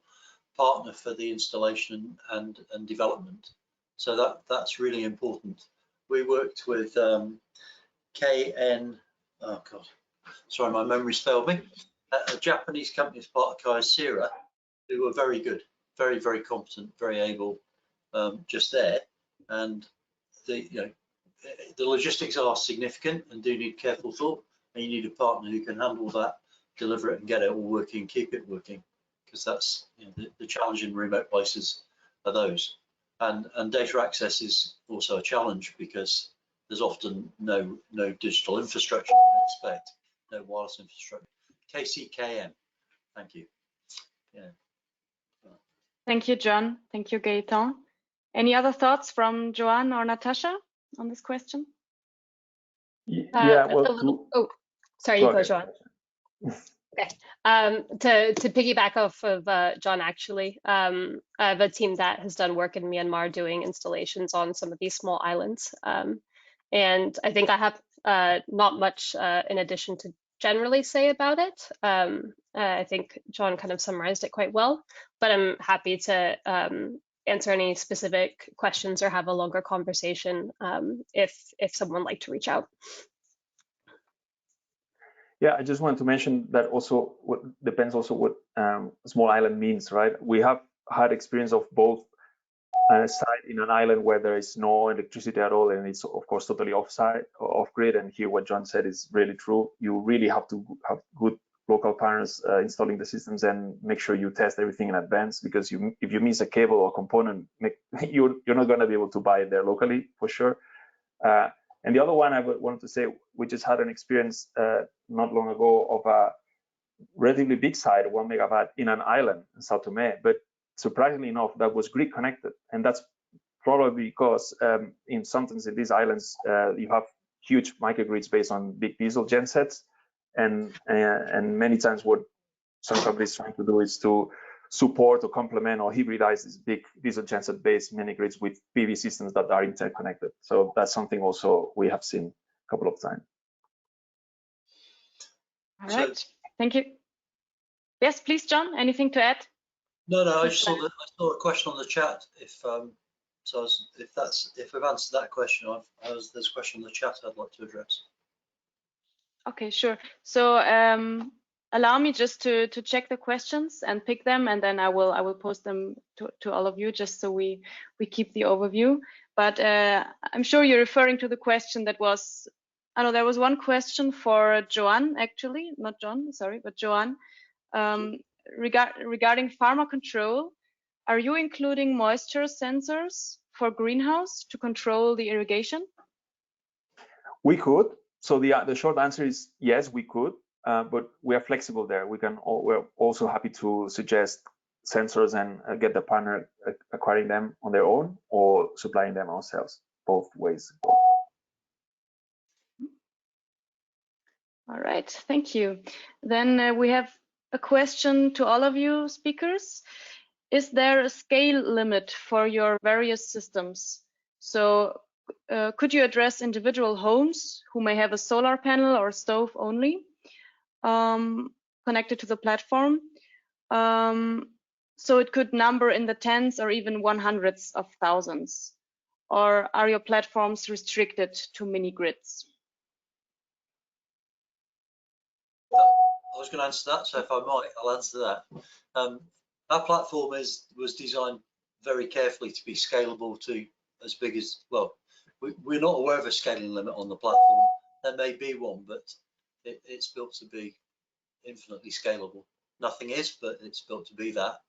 partner for the installation and development. So that's really important. We worked with KN, oh God, sorry, my memory's failed me. A Japanese company as part of Kyocera, who were very good, very, very competent, very able, just there. And the logistics are significant and do need careful thought, and you need a partner who can handle that, deliver it, and get it all working, keep it working, because that's, you know, the challenge in remote places are those. And data access is also a challenge, because there's often no digital infrastructure you expect, no wireless infrastructure. KCKM, thank you. Yeah. Thank you, John. Thank you, Gaëtan. Any other thoughts from Joanne or Natasha on this question? Yeah, well, oh, sorry, you go, Joanne. Okay. To piggyback off of John, actually, I have a team that has done work in Myanmar doing installations on some of these small islands. And I think I have not much in addition to generally say about it. I think John kind of summarized it quite well, but I'm happy to answer any specific questions or have a longer conversation if someone would like to reach out. Yeah, I just wanted to mention that also depends also what small island means, right? We have had experience of both site in an island where there is no electricity at all, and it's of course totally off grid. And here what John said is really true. You really have to have good local partners installing the systems and make sure you test everything in advance, because if you miss a cable or component, you're not going to be able to buy it there locally for sure. And the other one I wanted to say, we just had an experience not long ago of a relatively big site, 1 megawatt in an island in Sao Tome, but surprisingly enough, that was grid connected. And that's probably because sometimes in these islands, you have huge microgrids based on big diesel gensets, and many times what some companies trying to do is to support or complement or hybridize these big diesel genset based mini grids with PV systems that are interconnected. So that's something also we have seen a couple of times. All right, thank you. Yes, please, John, anything to add? No, I saw a question on the chat. If we've answered that question, there's a question in the chat I'd like to address. Okay, sure. So allow me just to check the questions and pick them, and then I will post them to all of you, just so we keep the overview. But I'm sure you're referring to the question that was, I know there was one question for Joanne, actually, not John, sorry, but Joanne, regarding pharma control. Are you including moisture sensors for greenhouse to control the irrigation? We could. So the short answer is yes, we could, but we are flexible there. We're also happy to suggest sensors and get the partner acquiring them on their own or supplying them ourselves. Both ways. All right, thank you. Then we have a question to all of you speakers. Is there a scale limit for your various systems? So could you address individual homes who may have a solar panel or stove only connected to the platform? So it could number in the tens or even 100s of thousands. Or are your platforms restricted to mini grids? I was going to answer that, so if I might, I'll answer that. Our platform was designed very carefully to be scalable to as big as, well, we're not aware of a scaling limit on the platform. There may be one, but it's built to be infinitely scalable. Nothing is, but it's built to be that.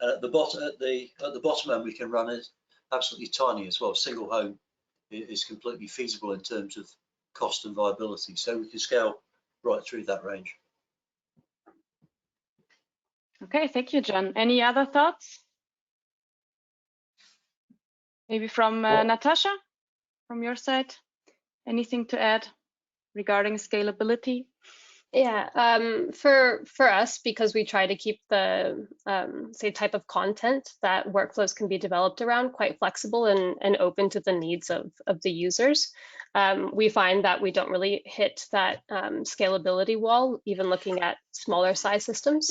And at the bottom end, we can run it absolutely tiny as well. Single home is completely feasible in terms of cost and viability. So we can scale right through that range. Okay, thank you, John. Any other thoughts? Maybe from Natasha, from your side, anything to add regarding scalability? Yeah, for us, because we try to keep the say type of content that workflows can be developed around quite flexible and open to the needs of the users, we find that we don't really hit that scalability wall, even looking at smaller size systems.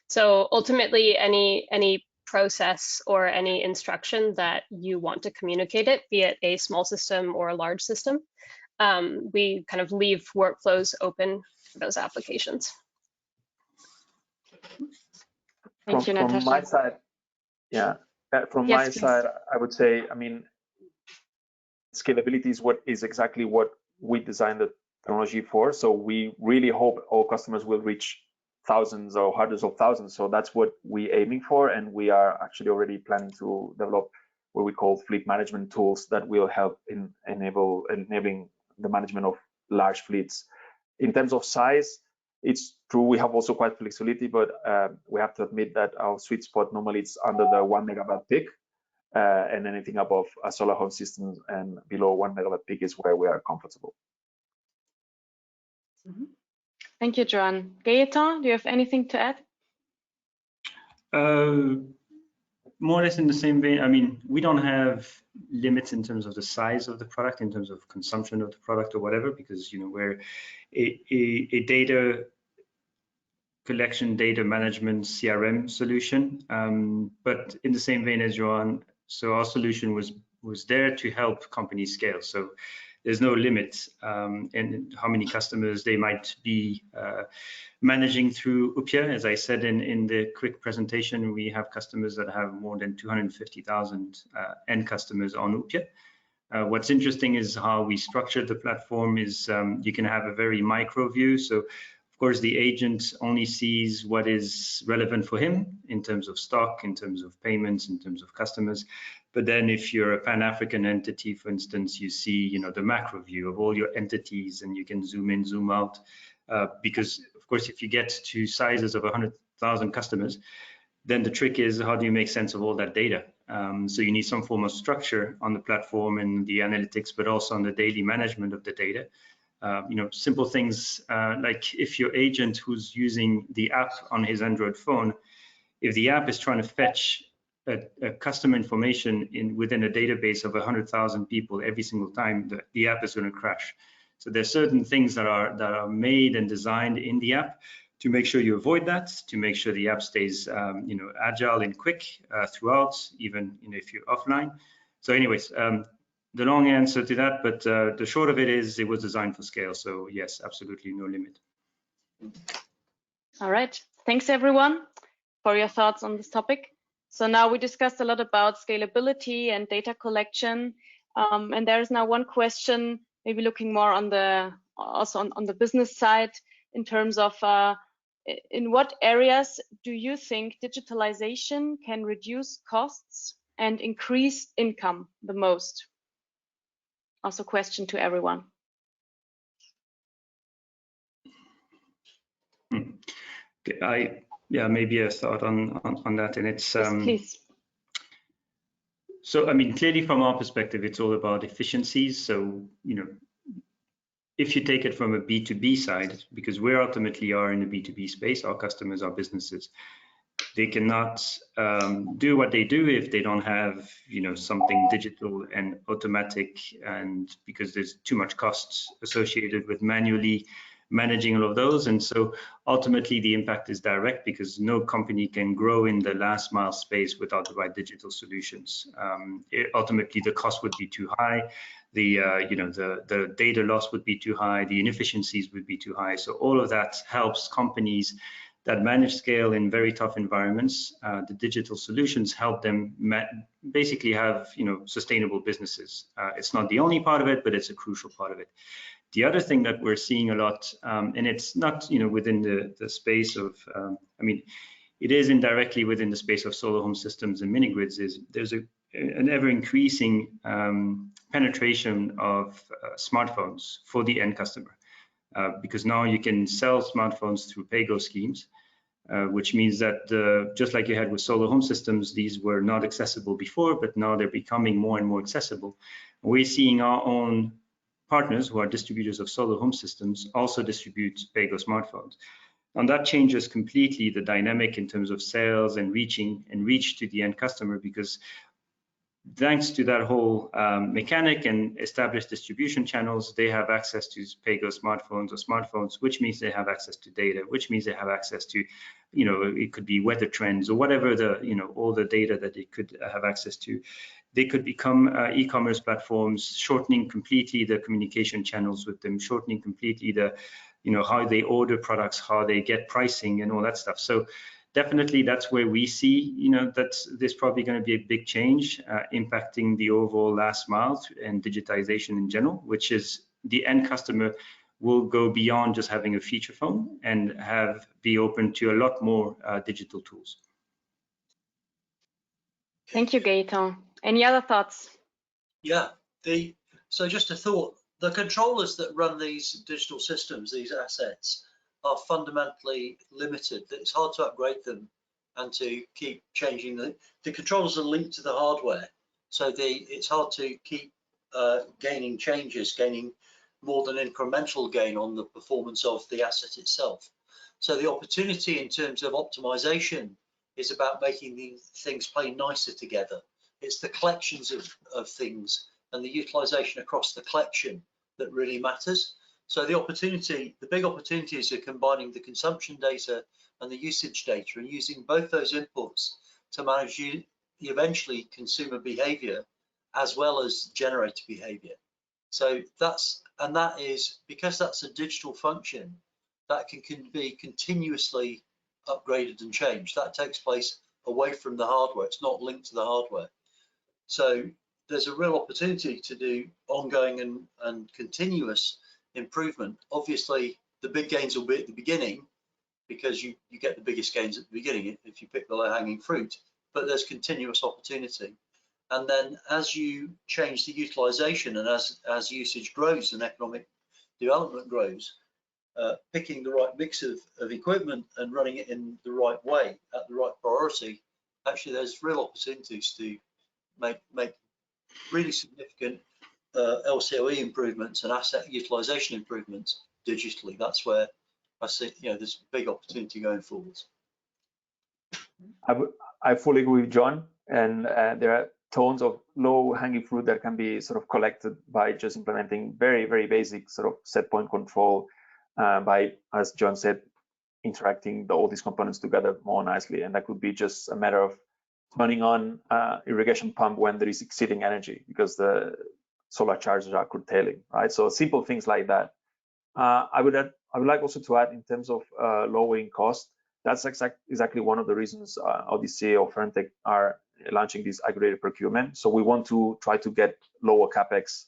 So ultimately, any process or any instruction that you want to communicate it, be it a small system or a large system, we kind of leave workflows open for those applications. Thank you, Natasha. From my side, yeah, from yes, my please. side, I would say, I mean, scalability is exactly what we designed the technology for. So we really hope all customers will reach thousands or hundreds of thousands. So that's what we're aiming for, and we are actually already planning to develop what we call fleet management tools that will help in enabling the management of large fleets. In terms of size, it's true we have also quite flexibility, but we have to admit that our sweet spot normally it's under the 1 megawatt peak, and anything above a solar home system and below 1 megawatt peak is where we are comfortable. Mm-hmm. Thank you, Joan. Gaetan, do you have anything to add? More or less in the same vein. I mean, we don't have limits in terms of the size of the product, in terms of consumption of the product or whatever, because we're a data collection, data management CRM solution. But in the same vein as Joan, so our solution was there to help companies scale. So there's no limit in how many customers they might be managing through Upia. As I said in the quick presentation, we have customers that have more than 250,000 end customers on Upia. What's interesting is how we structured the platform is you can have a very micro view. So of course the agent only sees what is relevant for him in terms of stock, in terms of payments, in terms of customers. But then if you're a Pan-African entity, for instance, you see the macro view of all your entities, and you can zoom in, zoom out, because of course if you get to sizes of 100,000 customers, then the trick is how do you make sense of all that data? So you need some form of structure on the platform and the analytics, but also on the daily management of the data. Simple things like if your agent who's using the app on his Android phone, if the app is trying to fetch a customer information within a database of 100,000 people every single time, the app is going to crash. So there's certain things that are made and designed in the app to make sure you avoid that, to make sure the app stays agile and quick throughout, even if you're offline. So anyways, the long answer to that, but the short of it is it was designed for scale. So yes, absolutely no limit. All right, thanks everyone for your thoughts on this topic. So now we discussed a lot about scalability and data collection, and there is now one question, maybe looking more on the on the business side, in terms of in what areas do you think digitalization can reduce costs and increase income the most? Also, question to everyone. Maybe a thought on that, and it's yes, please. So I mean, clearly from our perspective, it's all about efficiencies. So if you take it from a B2B side, because we ultimately are in the B2B space, our customers are businesses. They cannot do what they do if they don't have something digital and automatic, and because there's too much costs associated with manually managing all of those. And so ultimately the impact is direct, because no company can grow in the last mile space without the right digital solutions. Ultimately the cost would be too high, the data loss would be too high, the inefficiencies would be too high. So all of that helps companies that manage scale in very tough environments. The digital solutions help them basically have sustainable businesses. It's not the only part of it, but it's a crucial part of it. The other thing that we're seeing a lot, and it's not within the space of, I mean, it is indirectly within the space of solar home systems and mini grids, is there's an ever increasing penetration of smartphones for the end customer. Because now you can sell smartphones through pay-go schemes, which means that just like you had with solar home systems, these were not accessible before, but now they're becoming more and more accessible. We're seeing our own partners who are distributors of solar home systems also distribute pay-go smartphones. And that changes completely the dynamic in terms of sales and reach to the end customer, because thanks to that whole mechanic and established distribution channels, they have access to pay-go smartphones or smartphones, which means they have access to data, which means they have access to, it could be weather trends or whatever all the data that they could have access to. They could become e-commerce platforms, shortening completely the communication channels with them, shortening completely the, how they order products, how they get pricing and all that stuff. So definitely that's where we see, that there's probably going to be a big change impacting the overall last mile and digitization in general, which is the end customer will go beyond just having a feature phone and be open to a lot more digital tools. Thank you, Gaetan. Any other thoughts? Yeah, so just a thought, the controllers that run these digital systems, these assets, are fundamentally limited. It's hard to upgrade them and to keep changing the controllers are linked to the hardware, so it's hard to keep gaining more than incremental gain on the performance of the asset itself. So the opportunity in terms of optimization is about making these things play nicer together. It's the collections of things and the utilization across the collection that really matters. So the big opportunities are combining the consumption data and the usage data and using both those inputs to manage eventually consumer behavior as well as generator behavior. So that is because that's a digital function that can be continuously upgraded and changed. That takes place away from the hardware. It's not linked to the hardware. So there's a real opportunity to do ongoing and continuous improvement. Obviously, the big gains will be at the beginning, because you get the biggest gains at the beginning if you pick the low-hanging fruit, but there's continuous opportunity. And then as you change the utilization and as usage grows and economic development grows, picking the right mix of equipment and running it in the right way at the right priority, actually there's real opportunities to make really significant LCOE improvements and asset utilization improvements digitally. That's where I see, there's a big opportunity going forwards. I fully agree with John, and there are tons of low-hanging fruit that can be sort of collected by just implementing very, very basic sort of set point control by, as John said, interacting all these components together more nicely. And that could be just a matter of turning on irrigation pump when there is exceeding energy because the solar chargers are curtailing, right? So simple things like that. I would like also to add in terms of lowering cost. That's exactly one of the reasons Odyssey or Ferntech are launching this aggregated procurement. So we want to try to get lower capex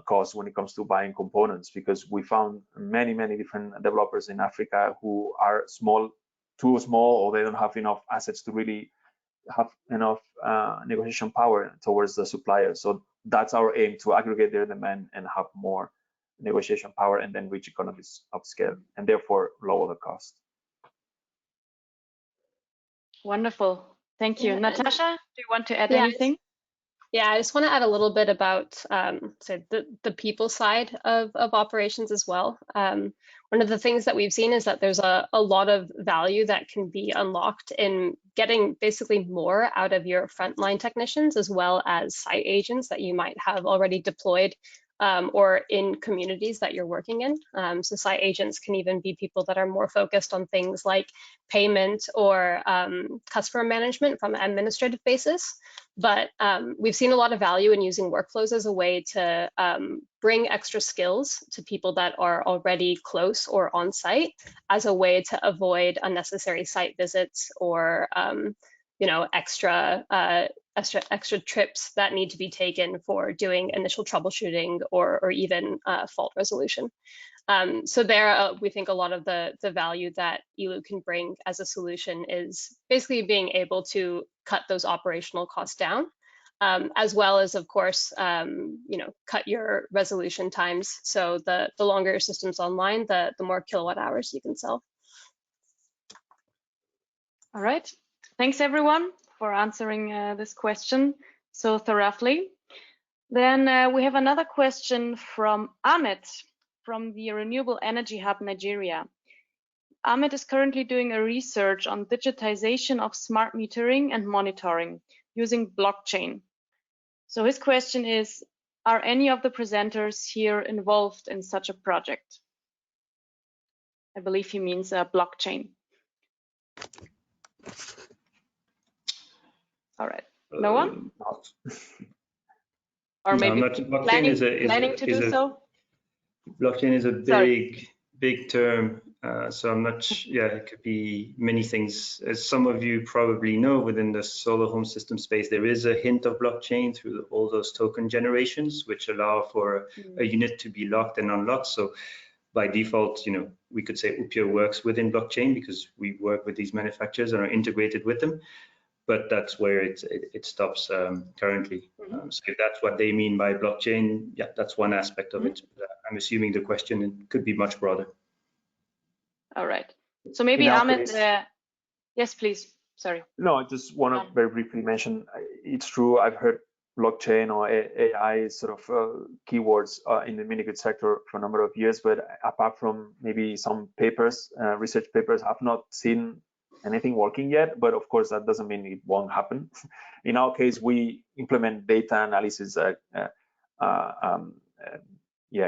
costs when it comes to buying components, because we found many different developers in Africa who are too small, or they don't have enough assets to really have enough negotiation power towards the supplier. So that's our aim, to aggregate their demand and have more negotiation power, and then reach economies of scale, and therefore lower the cost. Wonderful. Thank you. Yeah. Natasha, do you want to add Yeah, anything? Yeah, I just want to add a little bit about so the people side of operations as well. One of the things that we've seen is that there's a lot of value that can be unlocked in getting basically more out of your frontline technicians, as well as site agents that you might have already deployed or in communities that you're working in. So site agents can even be people that are more focused on things like payment or customer management from an administrative basis. But we've seen a lot of value in using workflows as a way to bring extra skills to people that are already close or on site, as a way to avoid unnecessary site visits or extra trips that need to be taken for doing initial troubleshooting or even fault resolution. So there, we think a lot of the value that ELU can bring as a solution is basically being able to cut those operational costs down, as well as, of course, cut your resolution times. So the longer your system's online, the more kilowatt hours you can sell. All right. Thanks, everyone, for answering this question so thoroughly. Then we have another question from Ahmed from the Renewable Energy Hub Nigeria. Ahmed is currently doing a research on digitization of smart metering and monitoring using blockchain. So his question is, are any of the presenters here involved in such a project? I believe he means blockchain. All right, no one? Or maybe planning to do so? Blockchain is a big term, so I'm not, it could be many things. As some of you probably know, within the solar home system space, there is a hint of blockchain through all those token generations, which allow for a unit to be locked and unlocked. So by default, we could say Upia works within blockchain because we work with these manufacturers and are integrated with them. But that's where it stops currently. So if that's what they mean by blockchain, that's one aspect of it. I'm assuming the question could be much broader. All right. So maybe Ahmed, yes, please. Sorry. No, I just want to very briefly mention, it's true, I've heard blockchain or AI sort of keywords in the mini-grid sector for a number of years, but apart from maybe some papers, research papers, I've not seen anything working yet, but of course that doesn't mean it won't happen. In our case, we implement data analysis,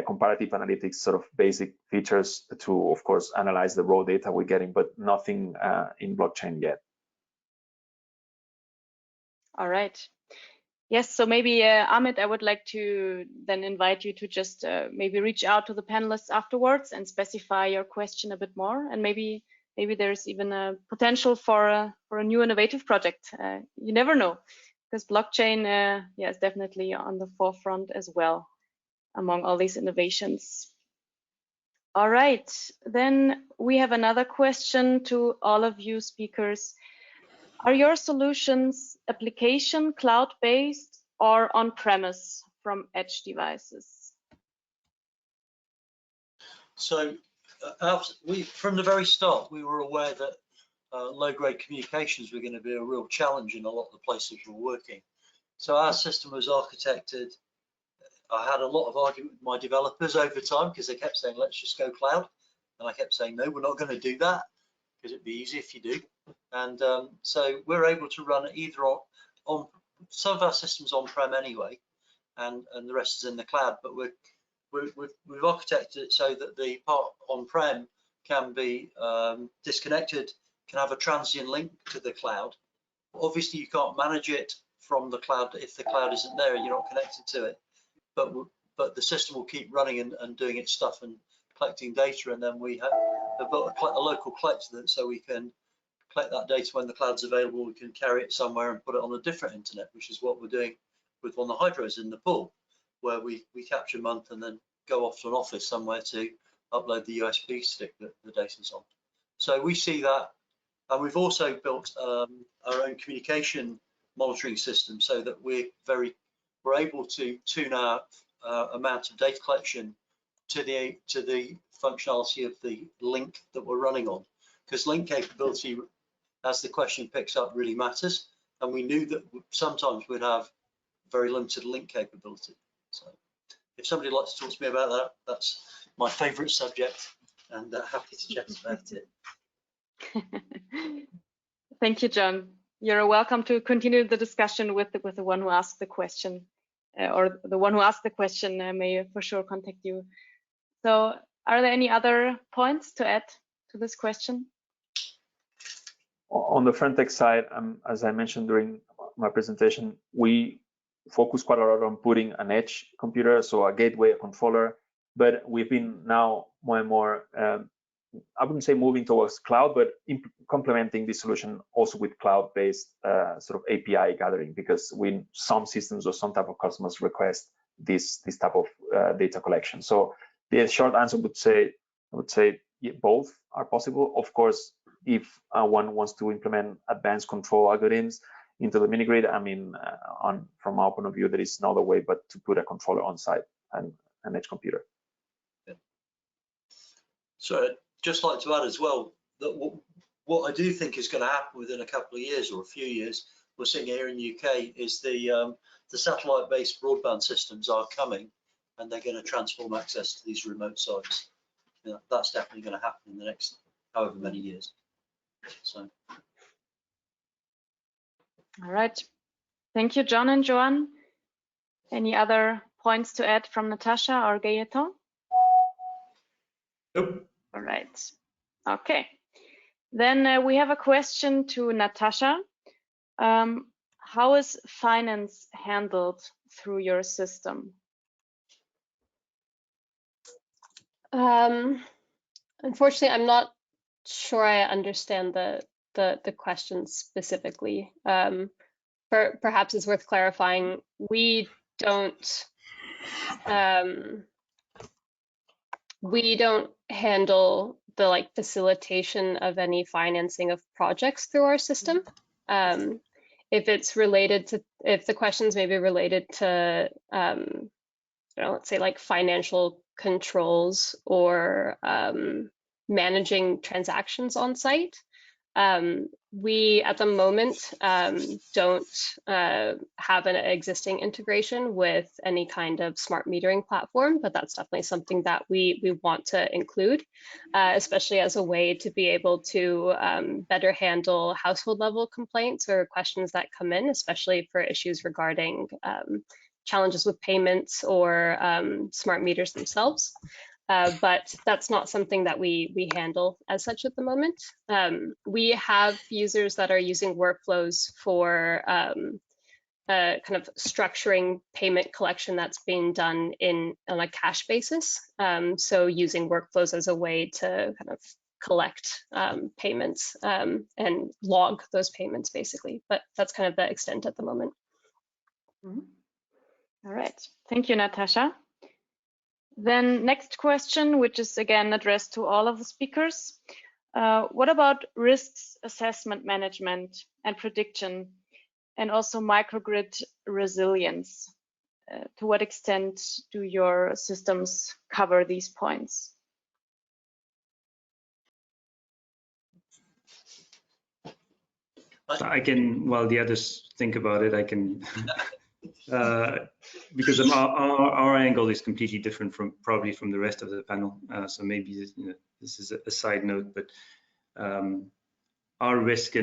comparative analytics, sort of basic features to, of course, analyze the raw data we're getting, but nothing in blockchain yet. All right. Yes, so maybe Ahmed, I would like to then invite you to just maybe reach out to the panelists afterwards and specify your question a bit more, and maybe there's even a potential for a new innovative project. You never know, because blockchain is definitely on the forefront as well among all these innovations. All right, then we have another question to all of you speakers. Are your solutions application cloud-based or on-premise from edge devices? So from the very start, we were aware that low-grade communications were going to be a real challenge in a lot of the places we're working. So our system was architected. I had a lot of argument with my developers over time because they kept saying, let's just go cloud. And I kept saying, no, we're not going to do that because it'd be easy if you do. And so we're able to run either on some of our systems on-prem anyway, and the rest is in the cloud. But we've architected it so that the part on-prem can be disconnected, can have a transient link to the cloud. Obviously, you can't manage it from the cloud if the cloud isn't there and you're not connected to it. But the system will keep running and doing its stuff and collecting data, and then we have built a local collector so we can collect that data when the cloud's available. We can carry it somewhere and put it on a different internet, which is what we're doing with one of the hydros in Nepal, where we capture a month and then go off to an office somewhere to upload the USB stick that the data's on. So we see that, and we've also built our own communication monitoring system so that we're able to tune our amount of data collection to the functionality of the link that we're running on, because link capability, as the question picks up, really matters. And we knew that sometimes we'd have very limited link capability. So if somebody would like to talk to me about that, that's my favorite subject, and happy to chat about it. Thank you, John. You're welcome to continue the discussion with the one who asked the question, or the one who asked the question may for sure contact you. So are there any other points to add to this question? On the Frontech side, as I mentioned during my presentation, we focus quite a lot on putting an edge computer, so a gateway, a controller, but we've been now more and more, I wouldn't say moving towards cloud, but complementing this solution also with cloud-based sort of API gathering, because some systems or some type of customers request this type of data collection. So the short answer I would say both are possible. Of course, if one wants to implement advanced control algorithms into the mini grid, I mean, from our point of view, there is no other way but to put a controller on site and an edge computer. Yeah. So I'd just like to add as well that what I do think is going to happen within a couple of years or a few years, we're seeing here in the UK, is the satellite-based broadband systems are coming, and they're going to transform access to these remote sites. You know, that's definitely going to happen in the next however many years. So. All right. Thank you, John and Joanne. Any other points to add from Natasha or Gaetan? Nope. All right. Okay. Then we have a question to Natasha. How is finance handled through your system? Unfortunately, I'm not sure I understand the question specifically. Perhaps it's worth clarifying. We don't handle the facilitation of any financing of projects through our system. If it's related to, if the questions may be related to, let's say like financial controls or managing transactions on site, we at the moment don't have an existing integration with any kind of smart metering platform, but that's definitely something that we want to include, especially as a way to be able to better handle household level complaints or questions that come in, especially for issues regarding challenges with payments or smart meters themselves. But that's not something that we handle as such at the moment. We have users that are using workflows for kind of structuring payment collection that's being done on a cash basis. So using workflows as a way to kind of collect payments and log those payments basically. But that's kind of the extent at the moment. Mm-hmm. All right. Thank you, Natasha. Then next question, which is again addressed to all of the speakers. What about risks assessment management and prediction, and also microgrid resilience? To what extent do your systems cover these points? I can, while the others think about it, I can because our angle is completely different from probably from the rest of the panel. So maybe this is a side note, but our risk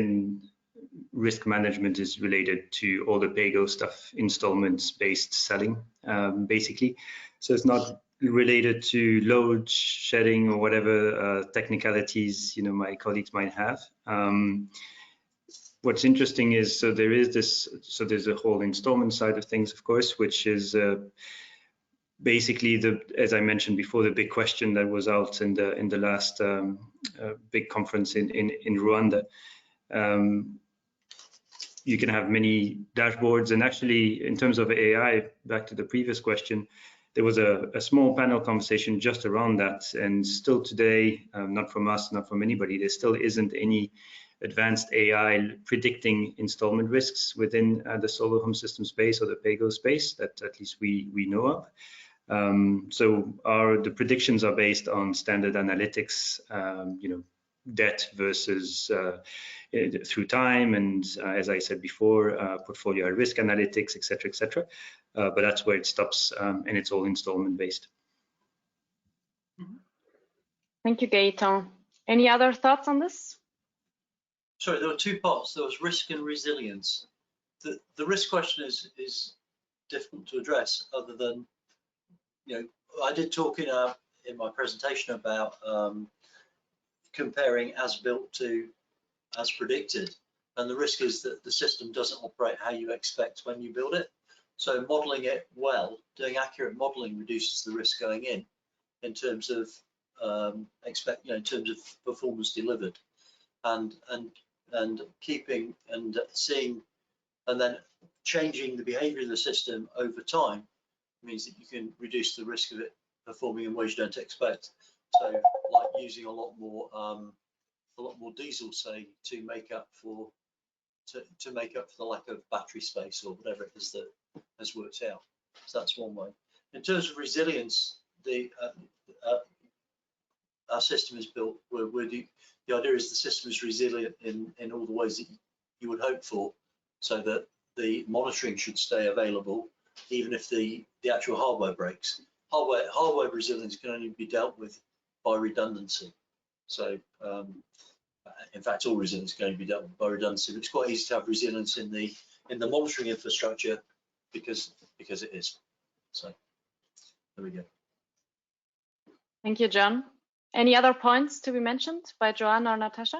management is related to all the pay-go stuff, installments-based selling, basically. So it's not related to load shedding or whatever technicalities my colleagues might have. What's interesting is there's a whole installment side of things, of course, which is basically as I mentioned before, the big question that was out in the last big conference in Rwanda. You can have many dashboards, and actually, in terms of AI, back to the previous question, there was a small panel conversation just around that, and still today, not from us, not from anybody, there still isn't any advanced AI predicting installment risks within the solar home system space or the pay-go space that at least we know of. So the predictions are based on standard analytics, debt versus through time, and as I said before, portfolio risk analytics, etc., etc. But that's where it stops, and it's all installment based. Thank you, Gaëtan. Any other thoughts on this? Sorry, there were two parts. There was risk and resilience. The risk question is difficult to address, other than, I did talk in my presentation about comparing as built to as predicted, and the risk is that the system doesn't operate how you expect when you build it. So modeling it well, doing accurate modeling reduces the risk going in terms of in terms of performance delivered, and keeping and seeing, and then changing the behavior of the system over time means that you can reduce the risk of it performing in ways you don't expect. So, like using a lot more diesel, say, to make up for the lack of battery space or whatever it is that has worked out. So that's one way. In terms of resilience, our system is built where the idea is the system is resilient in all the ways that you would hope for, so that the monitoring should stay available even if the actual hardware breaks. Hardware resilience can only be dealt with by redundancy. So in fact, all resilience can only be dealt with by redundancy. But it's quite easy to have resilience in the monitoring infrastructure because it is. So there we go. Thank you, John. Any other points to be mentioned by Joanne or Natasha?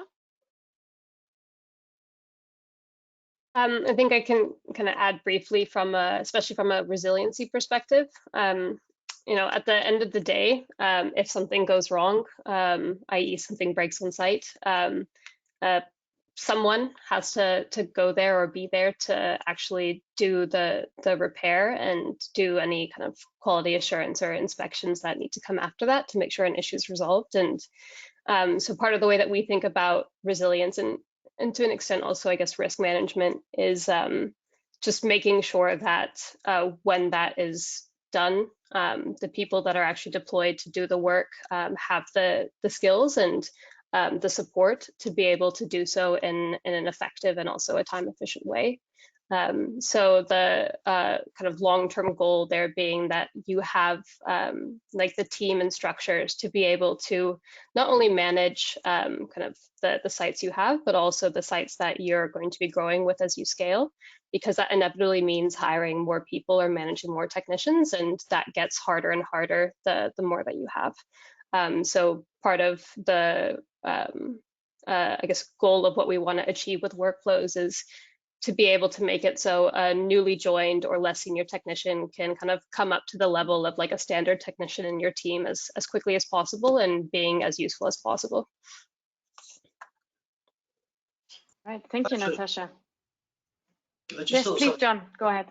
I think I can kind of add briefly especially from a resiliency perspective. At the end of the day, if something goes wrong, i.e. something breaks on site, someone has to go there or be there to actually do the repair and do any kind of quality assurance or inspections that need to come after that to make sure an issue is resolved. And so part of the way that we think about resilience and to an extent also, I guess, risk management is just making sure that when that is done, the people that are actually deployed to do the work have the skills and the support to be able to do so in an effective and also a time efficient way. So the kind of long-term goal there being that you have like the team and structures to be able to not only manage kind of the sites you have, but also the sites that you're going to be growing with as you scale, because that inevitably means hiring more people or managing more technicians, and that gets harder and harder the more that you have. So part of the I guess goal of what we want to achieve with workflows is to be able to make it so a newly joined or less senior technician can kind of come up to the level of like a standard technician in your team as quickly as possible and being as useful as possible. Right, thank you, Natasha. Yes, please, John, go ahead.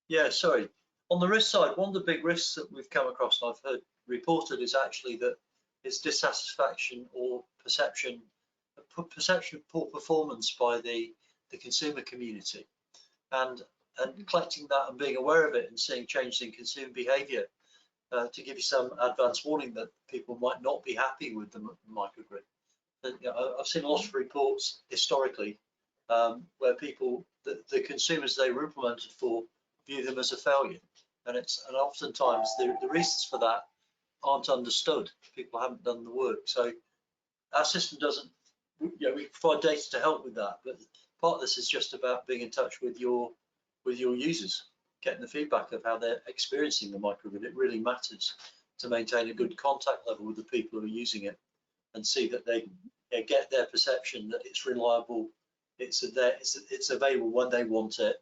Yeah, sorry. On the risk side, one of the big risks that we've come across and I've heard reported is actually that it's dissatisfaction or perception of poor performance by the consumer community, and collecting that and being aware of it and seeing changes in consumer behavior to give you some advance warning that people might not be happy with the microgrid. I've seen lots of reports historically where the consumers they were implemented for view them as a failure. And oftentimes the reasons for that aren't understood. People haven't done the work. So our system doesn't, we provide data to help with that, but part of this is just about being in touch with your users, getting the feedback of how they're experiencing the microgrid. It really matters to maintain a good contact level with the people who are using it and see that they get their perception that it's reliable, it's available when they want it,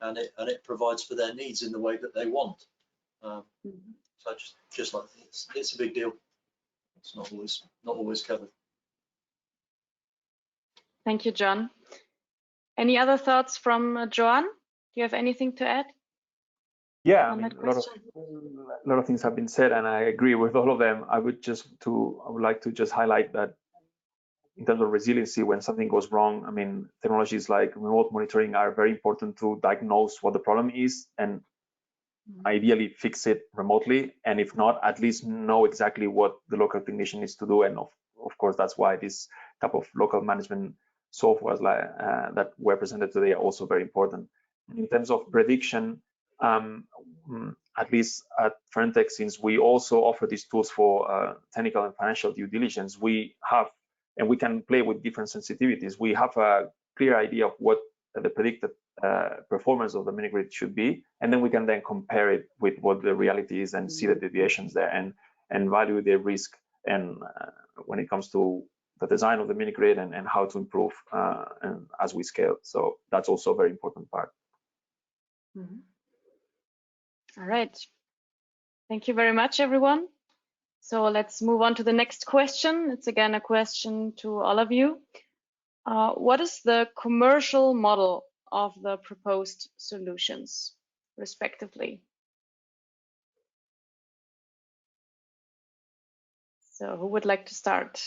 and it provides for their needs in the way that they want. So just like it's a big deal. It's not always covered. Thank you, John. Any other thoughts from Joan? Do you have anything to add? Yeah, I mean, a lot of things have been said, and I agree with all of them. I would like to just highlight that in terms of resiliency, when something goes wrong, I mean, technologies like remote monitoring are very important to diagnose what the problem is and ideally fix it remotely, and if not, at least know exactly what the local technician needs to do. And of course, that's why this type of local management softwares that were presented today are also very important. In terms of prediction, at least at Ferntech, since we also offer these tools for technical and financial due diligence, we have, and we can play with different sensitivities. We have a clear idea of what the predicted performance of the mini-grid should be, and then we can then compare it with what the reality is and see the deviations there and value the risk and when it comes to the design of the mini-grid and how to improve and as we scale. So that's also a very important part. All right. Thank you very much, everyone. So let's move on to the next question. It's again a question to all of you. What is the commercial model of the proposed solutions, respectively? So who would like to start?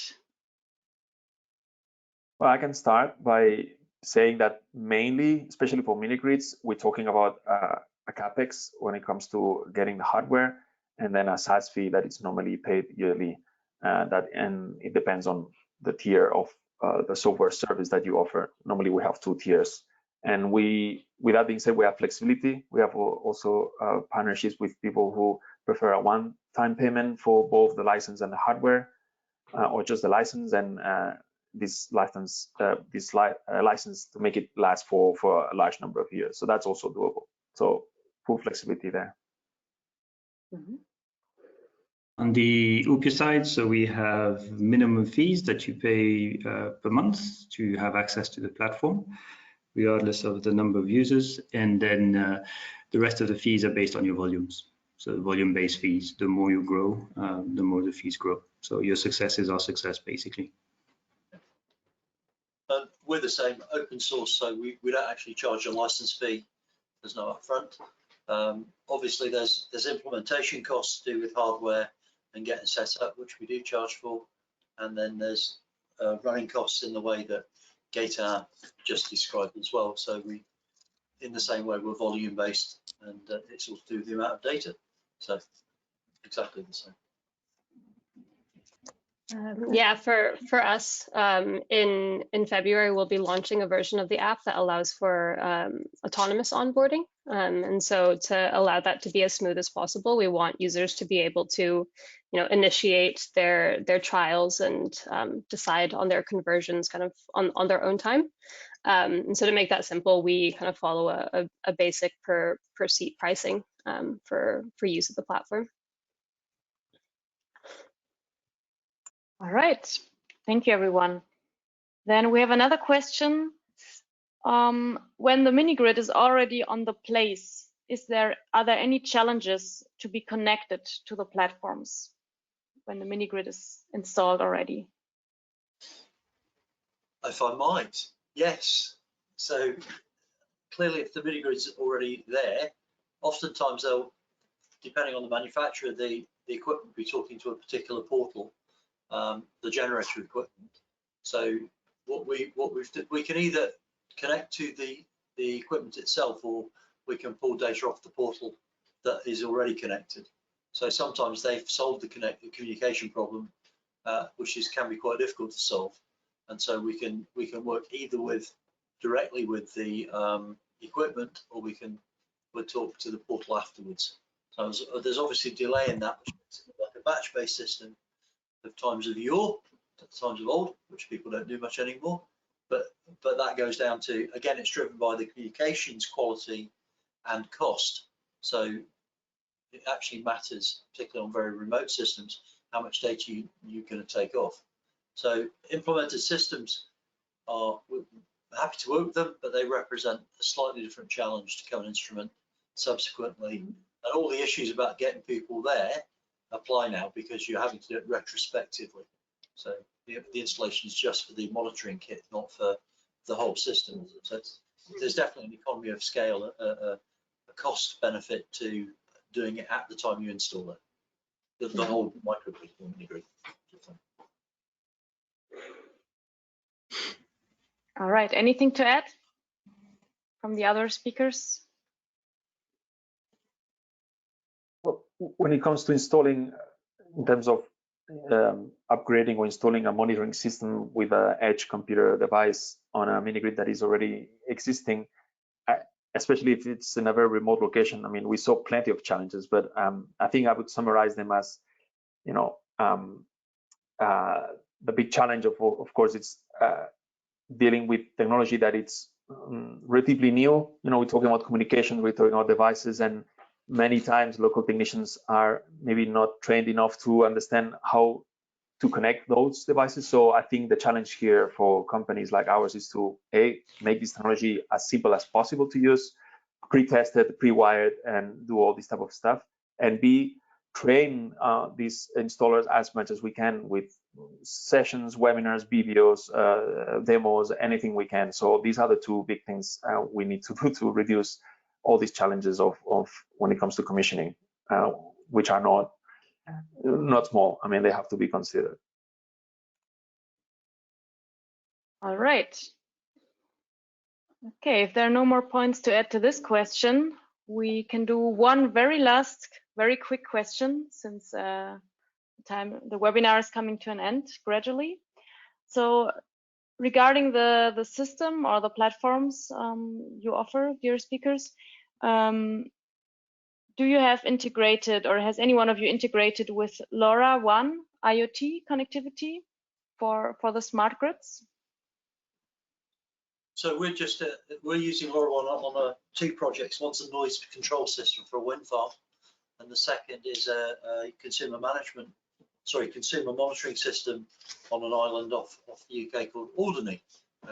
Well, I can start by saying that mainly, especially for mini-grids, we're talking about a CapEx when it comes to getting the hardware, and then a SaaS fee that is normally paid yearly. And it depends on the tier of the software service that you offer. Normally we have 2 tiers. And with that being said, we have flexibility. We have also partnerships with people who prefer a one-time payment for both the license and the hardware, or just the license, and this license to make it last for a large number of years. So that's also doable. So full flexibility there. On the UPIA side, so we have minimum fees that you pay per month to have access to the platform, regardless of the number of users. And then the rest of the fees are based on your volumes. So volume-based fees, the more you grow, the more the fees grow. So your success is our success, basically. We're the same, open source, so we don't actually charge a license fee. There's no upfront. Obviously, there's implementation costs to do with hardware and getting set up, which we do charge for. And then there's running costs in the way that Gaetan just described as well. So in the same way, we're volume based, and it's all to do with the amount of data. So exactly the same. Yeah, for us, in February, we'll be launching a version of the app that allows for autonomous onboarding. And so to allow that to be as smooth as possible, we want users to be able to, initiate their trials and decide on their conversions kind of on their own time. And so to make that simple, we kind of follow a basic per seat pricing for use of the platform. All right, thank you, everyone. Then we have another question. When the mini-grid is already on the place, are there any challenges to be connected to the platforms when the mini-grid is installed already? If I might, yes. So clearly, if the mini-grid's already there, oftentimes they'll, depending on the manufacturer, the equipment will be talking to a particular portal. The generator equipment. So we can either connect to the equipment itself, or we can pull data off the portal that is already connected. So sometimes they've solved the communication problem, which can be quite difficult to solve. And so we can work either directly with the equipment, or we can would talk to the portal afterwards. So there's obviously a delay in that, like a batch-based system of times of yore, times of old, which people don't do much anymore. But that goes down to, again, it's driven by the communications quality and cost. So it actually matters, particularly on very remote systems, how much data you're going to take off. So implemented systems are, we're happy to work with them, but they represent a slightly different challenge to Common Instrument subsequently. And all the issues about getting people there apply now because you're having to do it retrospectively. So the installation is just for the monitoring kit, not for the whole system. So there's definitely an economy of scale, a cost benefit to doing it at the time you install it. The whole microgrid mini-grid. All right, anything to add from the other speakers? Well, when it comes to installing, in terms of upgrading or installing a monitoring system with an edge computer device on a mini grid that is already existing, especially if it's in a very remote location, I mean, we saw plenty of challenges, but I think I would summarize them as, you know, the big challenge of course, it's dealing with technology that it's relatively new. You know, we're talking about communication, we're talking about devices, and many times local technicians are maybe not trained enough to understand how to connect those devices. So I think the challenge here for companies like ours is to make this technology as simple as possible to use, pre-tested, pre-wired, and do all this type of stuff, and B, train these installers as much as we can with sessions, webinars, videos, demos, anything we can. So these are the two big things we need to do to reduce all these challenges of when it comes to commissioning, which are not small. I mean, they have to be considered. All right. Okay, if there are no more points to add to this question, we can do one very last, very quick question, since the webinar is coming to an end gradually. So regarding the system or the platforms you offer, dear speakers, do you have integrated, or has any one of you integrated with LoRaWAN IoT connectivity for the smart grids? So we're using LoRaWAN on two projects. One's a noise control system for a wind farm, and the second is a consumer monitoring system on an island off the UK called Alderney,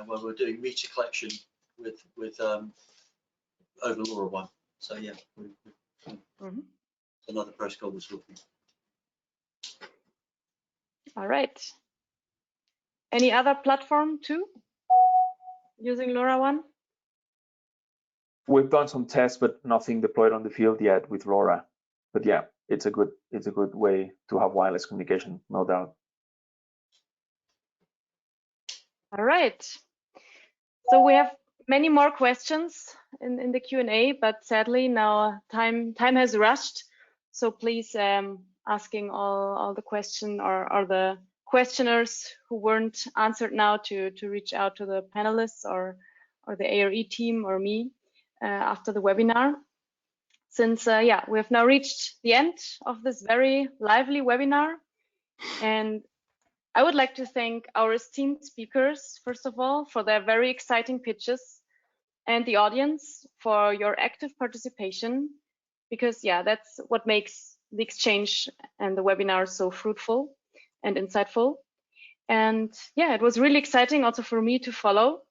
where we're doing meter collection with over LoRaWAN. So yeah, another protocol was looking. All right. Any other platform too, using LoRaWAN? We've done some tests, but nothing deployed on the field yet with LoRa. But yeah, it's a good way to have wireless communication, no doubt. All right. So we have many more questions in the Q&A, but sadly now time has rushed. So please asking all the question or the questioners who weren't answered now to reach out to the panelists or the I4E team or me after the webinar. Since yeah, we have now reached the end of this very lively webinar, and I would like to thank our esteemed speakers, first of all, for their very exciting pitches, and the audience for your active participation, because yeah, that's what makes the exchange and the webinar so fruitful and insightful. And yeah, it was really exciting also for me to follow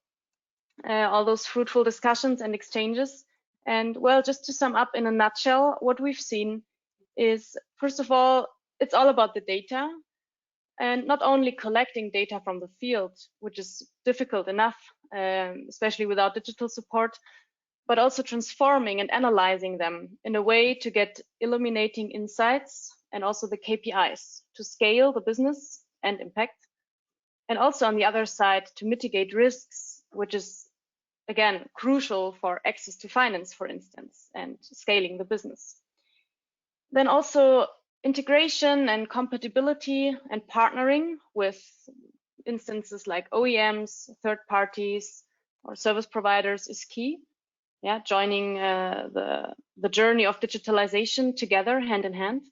all those fruitful discussions and exchanges. And well, just to sum up in a nutshell, what we've seen is, first of all, it's all about the data, and not only collecting data from the field, which is difficult enough, especially without digital support, but also transforming and analyzing them in a way to get illuminating insights and also the KPIs to scale the business and impact. And also on the other side, to mitigate risks, which is again crucial for access to finance, for instance, and scaling the business. Then also integration and compatibility and partnering with instances like OEMs, third parties, or service providers is key. joining the journey of digitalization together, hand in hand.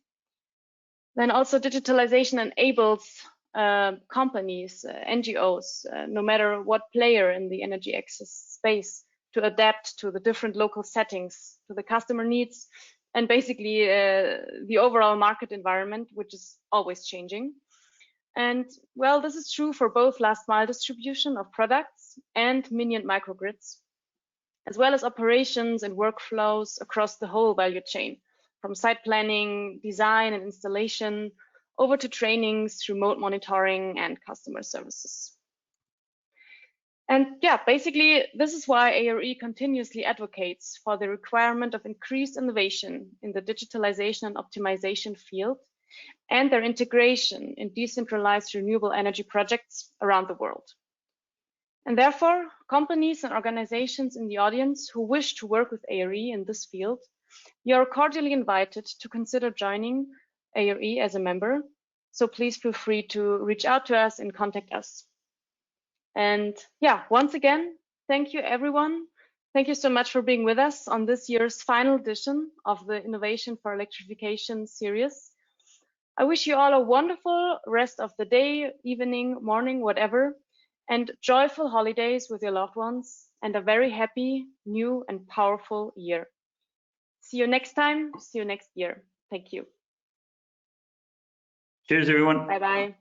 Then also digitalization enables companies, NGOs, no matter what player in the energy access space, to adapt to the different local settings, to the customer needs, and basically the overall market environment, which is always changing. And well, this is true for both last mile distribution of products and mini and microgrids, as well as operations and workflows across the whole value chain, from site planning, design and installation, over to trainings, remote monitoring and customer services. And yeah, basically, this is why I4E continuously advocates for the requirement of increased innovation in the digitalization and optimization field, and their integration in decentralized renewable energy projects around the world. And therefore, companies and organizations in the audience who wish to work with I4E in this field, you are cordially invited to consider joining I4E as a member. So please feel free to reach out to us and contact us. And yeah, once again, thank you everyone. Thank you so much for being with us on this year's final edition of the Innovation for Electrification series. I wish you all a wonderful rest of the day, evening, morning, whatever, and joyful holidays with your loved ones, and a very happy, new and powerful year. See you next time. See you next year. Thank you. Cheers, everyone. Bye-bye.